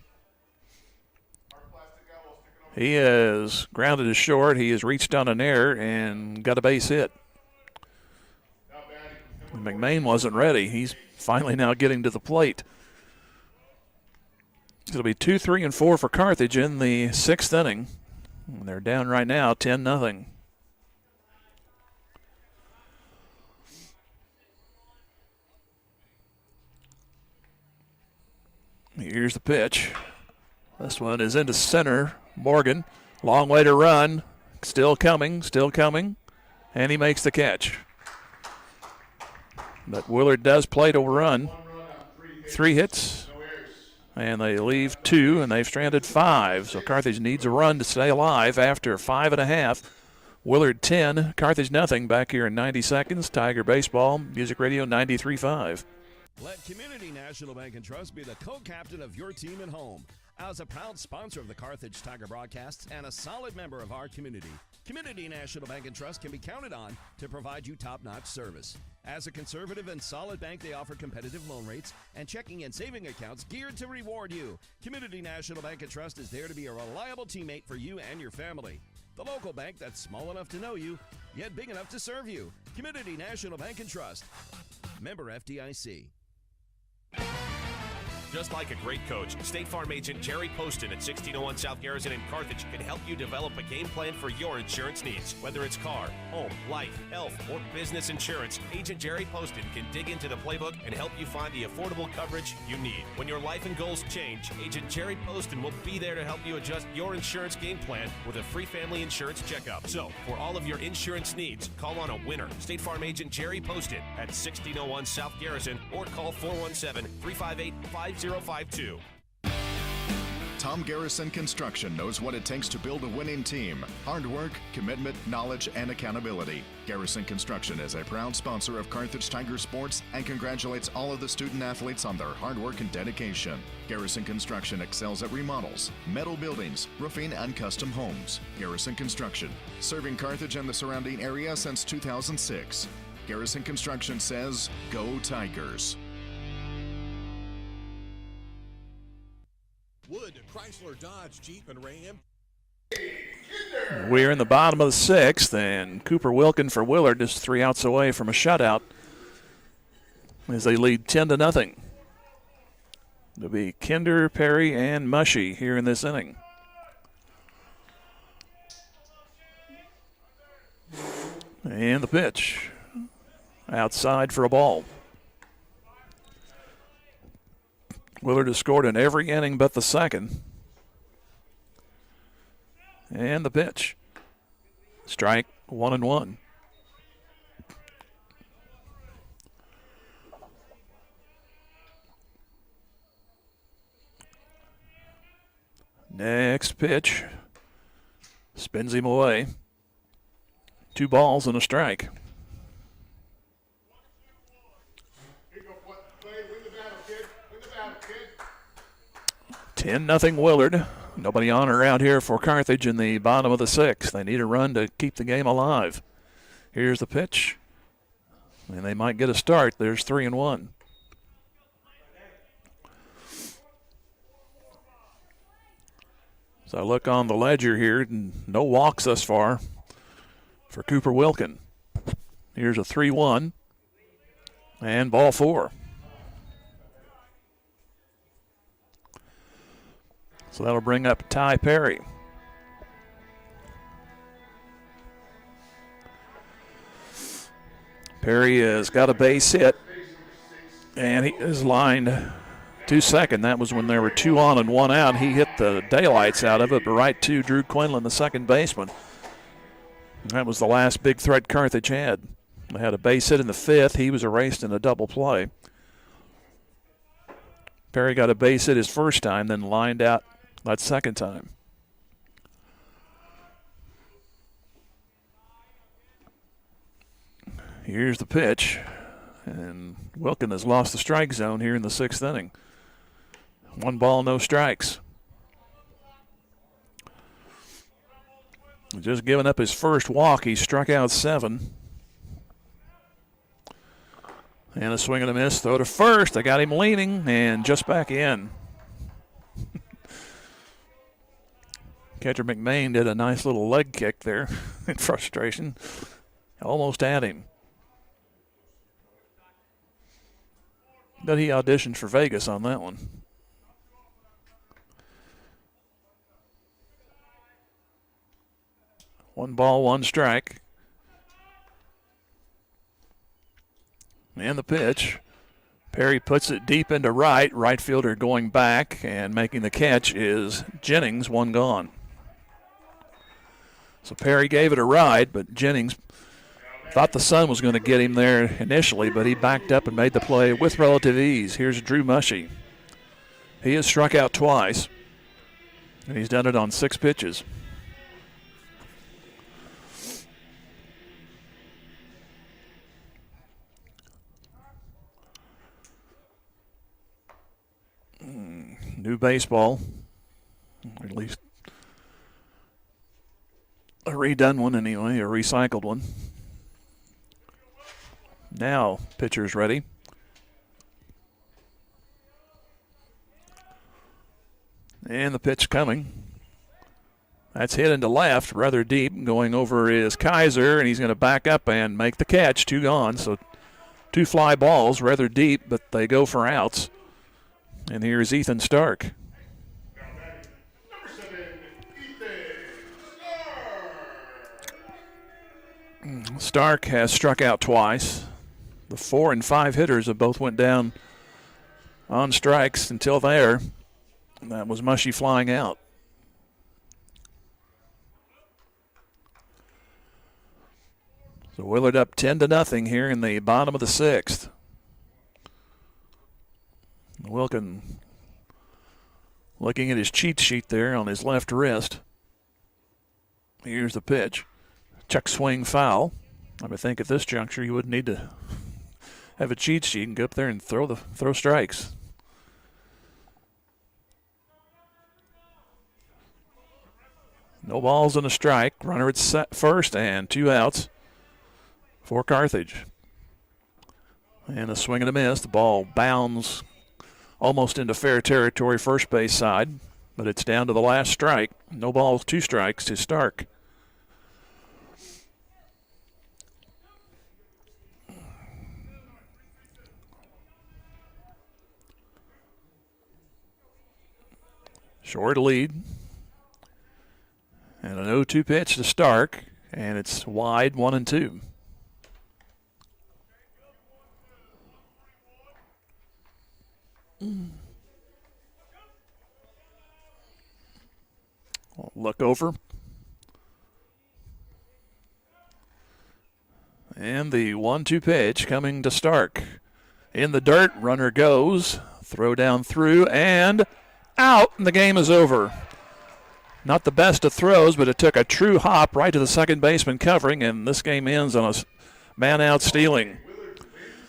He is grounded to short. He has reached on an error and got a base hit. McMain wasn't ready. He's finally now getting to the plate. It'll be 2, 3, and 4 for Carthage in the sixth inning. And they're down right now, 10-0. Here's the pitch. This one is into center. Morgan, long way to run. Still coming. And he makes the catch. But Willard does play to run. 3 hits. And they leave 2, and they've stranded 5. So Carthage needs a run to stay alive after 5.5. Willard 10, Carthage nothing. Back here in 90 seconds. Tiger Baseball, Music Radio 93.5. Let Community National Bank and Trust be the co-captain of your team at home. As a proud sponsor of the Carthage Tiger broadcasts and a solid member of our community, Community National Bank and Trust can be counted on to provide you top-notch service. As a conservative and solid bank, they offer competitive loan rates and checking and saving accounts geared to reward you. Community National Bank and Trust is there to be a reliable teammate for you and your family. The local bank that's small enough to know you, yet big enough to serve you. Community National Bank and Trust. Member FDIC. Just like a great coach, State Farm agent Jerry Poston at 1601 South Garrison in Carthage can help you develop a game plan for your insurance needs. Whether it's car, home, life, health, or business insurance, Agent Jerry Poston can dig into the playbook and help you find the affordable coverage you need. When your life and goals change, Agent Jerry Poston will be there to help you adjust your insurance game plan with a free family insurance checkup. So, for all of your insurance needs, call on a winner. State Farm agent Jerry Poston at 1601 South Garrison or call 417-358-5052. Tom Garrison Construction knows what it takes to build a winning team. Hard work, commitment, knowledge, and accountability. Garrison Construction is a proud sponsor of Carthage Tiger Sports and congratulates all of the student athletes on their hard work and dedication. Garrison Construction excels at remodels, metal buildings, roofing, and custom homes. Garrison Construction, serving Carthage and the surrounding area since 2006. Garrison Construction says, go Tigers. Wood, Chrysler, Dodge, Jeep, and Ram. We're in the bottom of the sixth, and Cooper Wilkin for Willard is 3 outs away from a shutout as they lead 10-0. It'll be Kinder, Perry, and Mushy here in this inning. And the pitch outside for a ball. Willard has scored in every inning but the second. And the pitch. Strike 1-1. Next pitch. Spins him away. 2 balls and a strike. 10-0 Willard. Nobody on or out here for Carthage in the bottom of the 6th. They need a run to keep the game alive. Here's the pitch. And they might get a start. There's 3-1. So I look on the ledger here, and no walks thus far for Cooper Wilkin. Here's a 3-1 and ball 4. So that'll bring up Ty Perry. Perry has got a base hit, and he is lined to second. That was when there were 2 on and 1 out. He hit the daylights out of it, but right to Drew Quinlan, the second baseman. That was the last big threat Carthage had. They had a base hit in the 5th. He was erased in a double play. Perry got a base hit his first time, then lined out that second time. Here's the pitch, and Wilkin has lost the strike zone here in the 6th inning. 1 ball, no strikes. Just giving up his first walk, he struck out 7. And a swing and a miss, throw to first. They got him leaning, and just back in. Catcher McMain did a nice little leg kick there in frustration. Almost had him. But he auditioned for Vegas on that one. One ball, 1 strike. And the pitch. Perry puts it deep into right. Right fielder going back, and making the catch is Jennings, 1 gone. So Perry gave it a ride, but Jennings thought the sun was going to get him there initially, but he backed up and made the play with relative ease. Here's Drew Mushy. He has struck out twice, and he's done it on 6 pitches. New baseball, or at least a redone one anyway, a recycled one. Now, pitcher's ready. And the pitch coming. That's hit into left, rather deep. Going over is Kaiser, and he's going to back up and make the catch. 2 gone, so 2 fly balls, rather deep, but they go for outs. And here's Ethan Stark. Stark has struck out twice. The 4 and 5 hitters have both went down on strikes until there. That was Mushy flying out. So Willard up 10-0 here in the bottom of the 6th. Wilkin looking at his cheat sheet there on his left wrist. Here's the pitch. Check swing foul. I would think at this juncture you wouldn't need to have a cheat sheet and go up there and throw strikes. No balls and a strike. Runner at first and 2 outs for Carthage. And a swing and a miss. The ball bounds almost into fair territory, first base side, but it's down to the last strike. No balls, 2 strikes to Stark. Short lead. And an 0-2 pitch to Stark, and it's wide, 1-2. Look over. And the 1-2 pitch coming to Stark. In the dirt, runner goes. Throw down through and out, and the game is over. Not the best of throws, but it took a true hop right to the second baseman covering, and this game ends on a man-out stealing.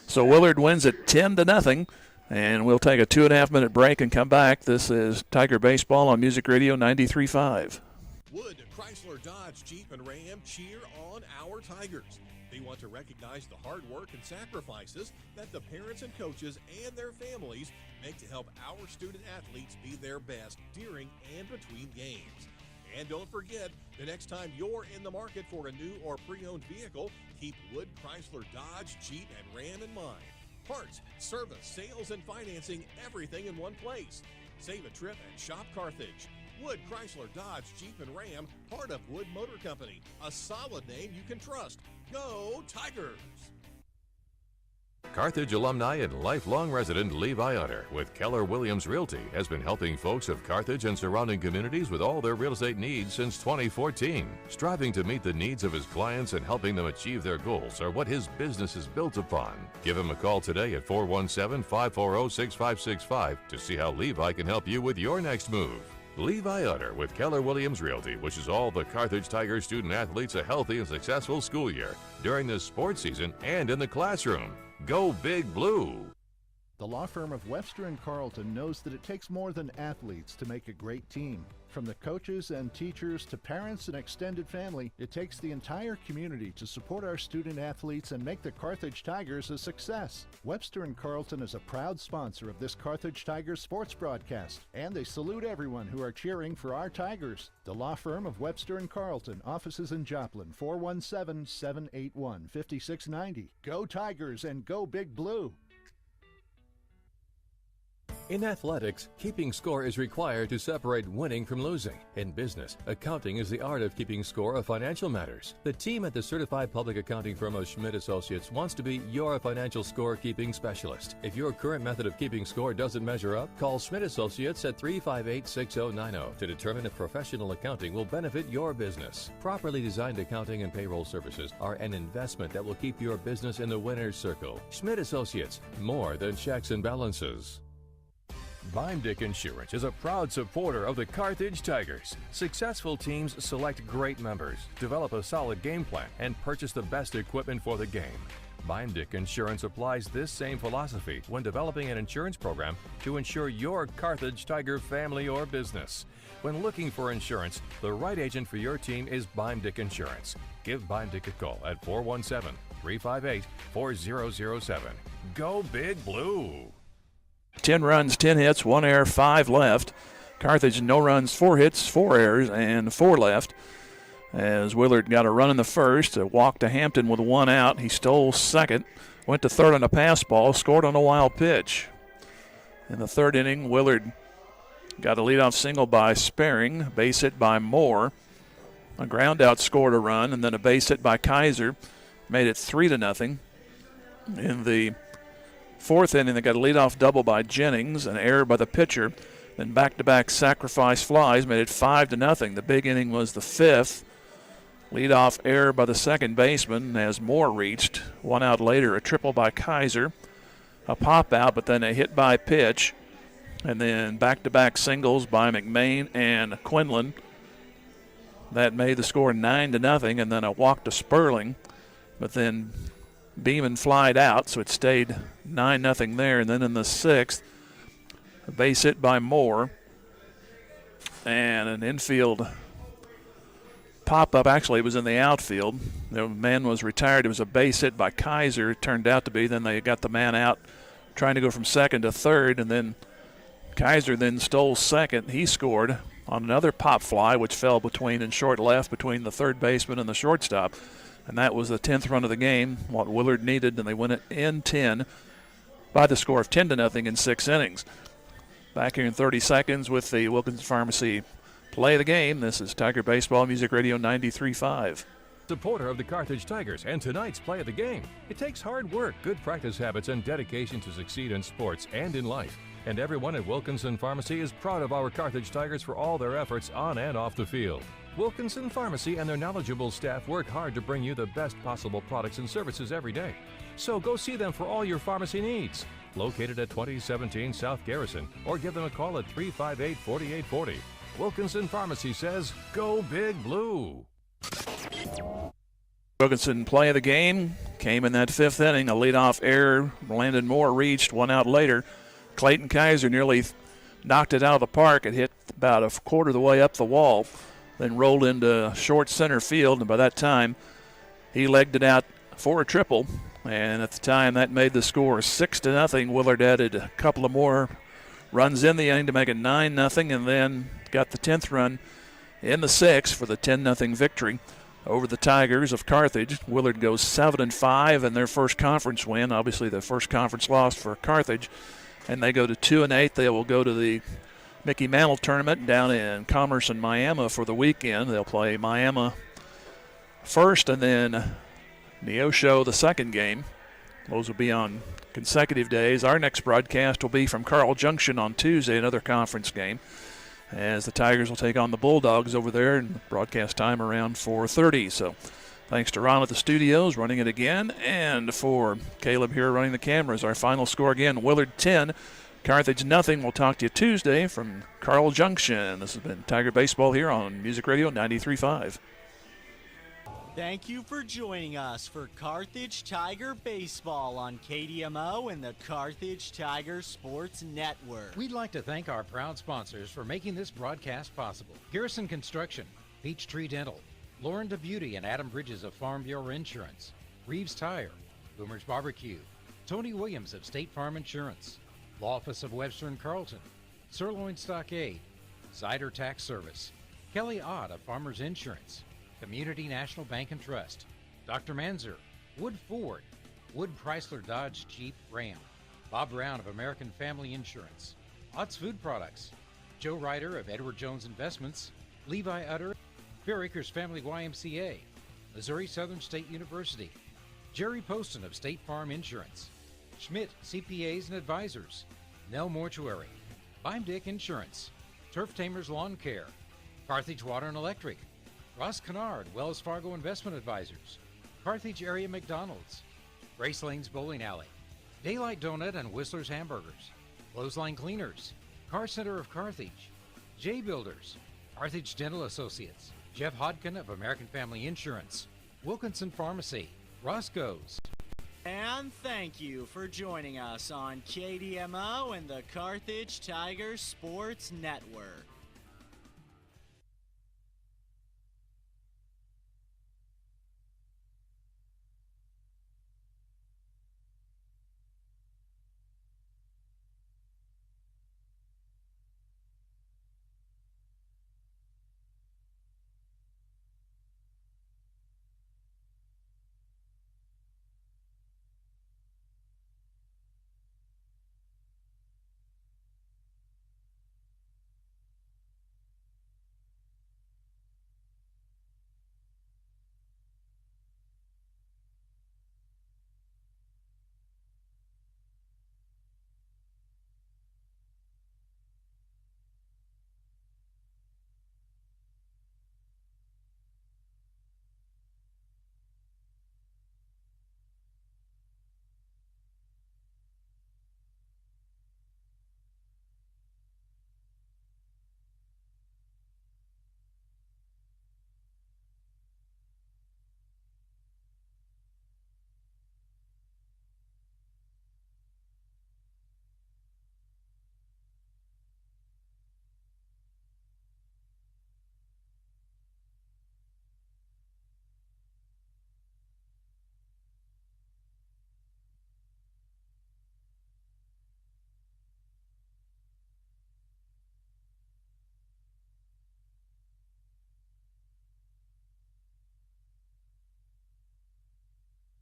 So Willard wins it 10-0, and we'll take a 2.5-minute break and come back. This is Tiger Baseball on Music Radio 93.5. Wood, Chrysler, Dodge, Jeep, and Ram cheer on our Tigers. They want to recognize the hard work and sacrifices that the parents and coaches and their families make to help our student athletes be their best during and between games. And don't forget, the next time you're in the market for a new or pre-owned vehicle, keep Wood, Chrysler, Dodge, Jeep, and Ram in mind. Parts, service, sales, and financing, everything in one place. Save a trip and shop Carthage. Wood, Chrysler, Dodge, Jeep, and Ram, part of Wood Motor Company. A solid name you can trust. Go Tigers! Carthage alumni and lifelong resident Levi Utter with Keller Williams Realty has been helping folks of Carthage and surrounding communities with all their real estate needs since 2014. Striving to meet the needs of his clients and helping them achieve their goals are what his business is built upon. Give him a call today at 417-540-6565 to see how Levi can help you with your next move. Levi Utter with Keller Williams Realty wishes all the Carthage Tigers student athletes a healthy and successful school year during the sports season and in the classroom. Go Big Blue! The law firm of Webster & Carlton knows that it takes more than athletes to make a great team. From the coaches and teachers to parents and extended family, it takes the entire community to support our student athletes and make the Carthage Tigers a success. Webster & Carlton is a proud sponsor of this Carthage Tigers sports broadcast, and they salute everyone who are cheering for our Tigers. The law firm of Webster & Carlton, offices in Joplin, 417-781-5690. Go Tigers and go Big Blue! In athletics, keeping score is required to separate winning from losing. In business, accounting is the art of keeping score of financial matters. The team at the certified public accounting firm of Schmidt Associates wants to be your financial score-keeping specialist. If your current method of keeping score doesn't measure up, call Schmidt Associates at 358-6090 to determine if professional accounting will benefit your business. Properly designed accounting and payroll services are an investment that will keep your business in the winner's circle. Schmidt Associates, more than checks and balances. Beimdick Insurance is a proud supporter of the Carthage Tigers. Successful teams select great members, develop a solid game plan, and purchase the best equipment for the game. Beimdick Insurance applies this same philosophy when developing an insurance program to insure your Carthage Tiger family or business. When looking for insurance, the right agent for your team is Beimdick Insurance. Give Beimdick a call at 417-358-4007. Go Big Blue! 10 runs, 10 hits, 1 error, 5 left. Carthage, no runs, 4 hits, 4 errors, and 4 left. As Willard got a run in the first, a walk to Hampton with 1 out. He stole second, went to third on a pass ball, scored on a wild pitch. In the third inning, Willard got a leadoff single by Sparing, base hit by Moore. A ground out scored a run, and then a base hit by Kaiser made it 3-0. In the fourth inning, they got a leadoff double by Jennings, an error by the pitcher. Then back-to-back sacrifice flies made it 5-0. The big inning was the fifth. Leadoff error by the second baseman as Moore reached. 1 out later, a triple by Kaiser. A pop out, but then a hit by pitch. And then back-to-back singles by McMain and Quinlan. That made the score 9-0, and then a walk to Sperling. But then Beeman flied out, so it stayed 9-0 there. And then in the sixth, a base hit by Moore and an infield pop-up. Actually, it was in the outfield. The man was retired. It was a base hit by Kaiser, it turned out to be. Then they got the man out trying to go from second to third, and then Kaiser then stole second. He scored on another pop fly, which fell between and short left between the third baseman and the shortstop. And that was the 10th run of the game, what Willard needed, and they win it in 10 by the score of 10-0 in 6 innings. Back here in 30 seconds with the Wilkinson Pharmacy play of the game. This is Tiger Baseball Music Radio 93.5. Supporter of the Carthage Tigers and tonight's play of the game. It takes hard work, good practice habits, and dedication to succeed in sports and in life. And everyone at Wilkinson Pharmacy is proud of our Carthage Tigers for all their efforts on and off the field. Wilkinson Pharmacy and their knowledgeable staff work hard to bring you the best possible products and services every day. So go see them for all your pharmacy needs. Located at 2017 South Garrison, or give them a call at 358-4840. Wilkinson Pharmacy says, go Big Blue. Wilkinson play of the game came in that fifth inning. A leadoff error. Landon Moore reached one out later. Clayton Kaiser nearly knocked it out of the park. It hit about a quarter of the way up the wall, then rolled into short center field, and by that time he legged it out for a triple. And at the time, that made the score 6-0. Willard added a couple of more runs in the inning to make it 9-0, and then got the 10th run in the 6th for the 10-0 victory over the Tigers of Carthage. Willard goes 7-5 in their first conference win. Obviously, the first conference loss for Carthage, and they go to 2-8. They will go to the Mickey Mantle tournament down in Commerce and Miami for the weekend. They'll play Miami first, and then Neosho the second game. Those will be on consecutive days. Our next broadcast will be from Carl Junction on Tuesday, another conference game, as the Tigers will take on the Bulldogs over there, and broadcast time around 4:30. So thanks to Ron at the studios running it again, and for Caleb here running the cameras. Our final score again, Willard 10, Carthage nothing. We'll talk to you Tuesday from Carl Junction. This has been Tiger Baseball here on Music Radio 93.5. Thank you for joining us for Carthage Tiger Baseball on KDMO and the Carthage Tiger Sports Network. We'd like to thank our proud sponsors for making this broadcast possible. Garrison Construction, Peachtree Dental, Lauren DeBeauty and Adam Bridges of Farm Bureau Insurance, Reeves Tire, Boomer's Barbecue, Tony Williams of State Farm Insurance, Law Office of Webster and Carlton, Sirloin Stockade, Cider Tax Service, Kelly Ott of Farmers Insurance, Community National Bank and Trust, Dr. Manzer, Wood Ford, Wood Chrysler Dodge Jeep Ram, Bob Brown of American Family Insurance, Ott's Food Products, Joe Ryder of Edward Jones Investments, Levi Utter, Fair Acres Family YMCA, Missouri Southern State University, Jerry Poston of State Farm Insurance, Schmidt CPAs and Advisors, Nell Mortuary, Dick Insurance, Turf Tamers Lawn Care, Carthage Water and Electric, Ross Kennard, Wells Fargo Investment Advisors, Carthage Area McDonald's, Grace Lane's Bowling Alley, Daylight Donut and Whistler's Hamburgers, Clothesline Cleaners, Car Center of Carthage, J Builders, Carthage Dental Associates, Jeff Hodkin of American Family Insurance, Wilkinson Pharmacy, Roscoe's. And thank you for joining us on KDMO and the Carthage Tiger Sports Network.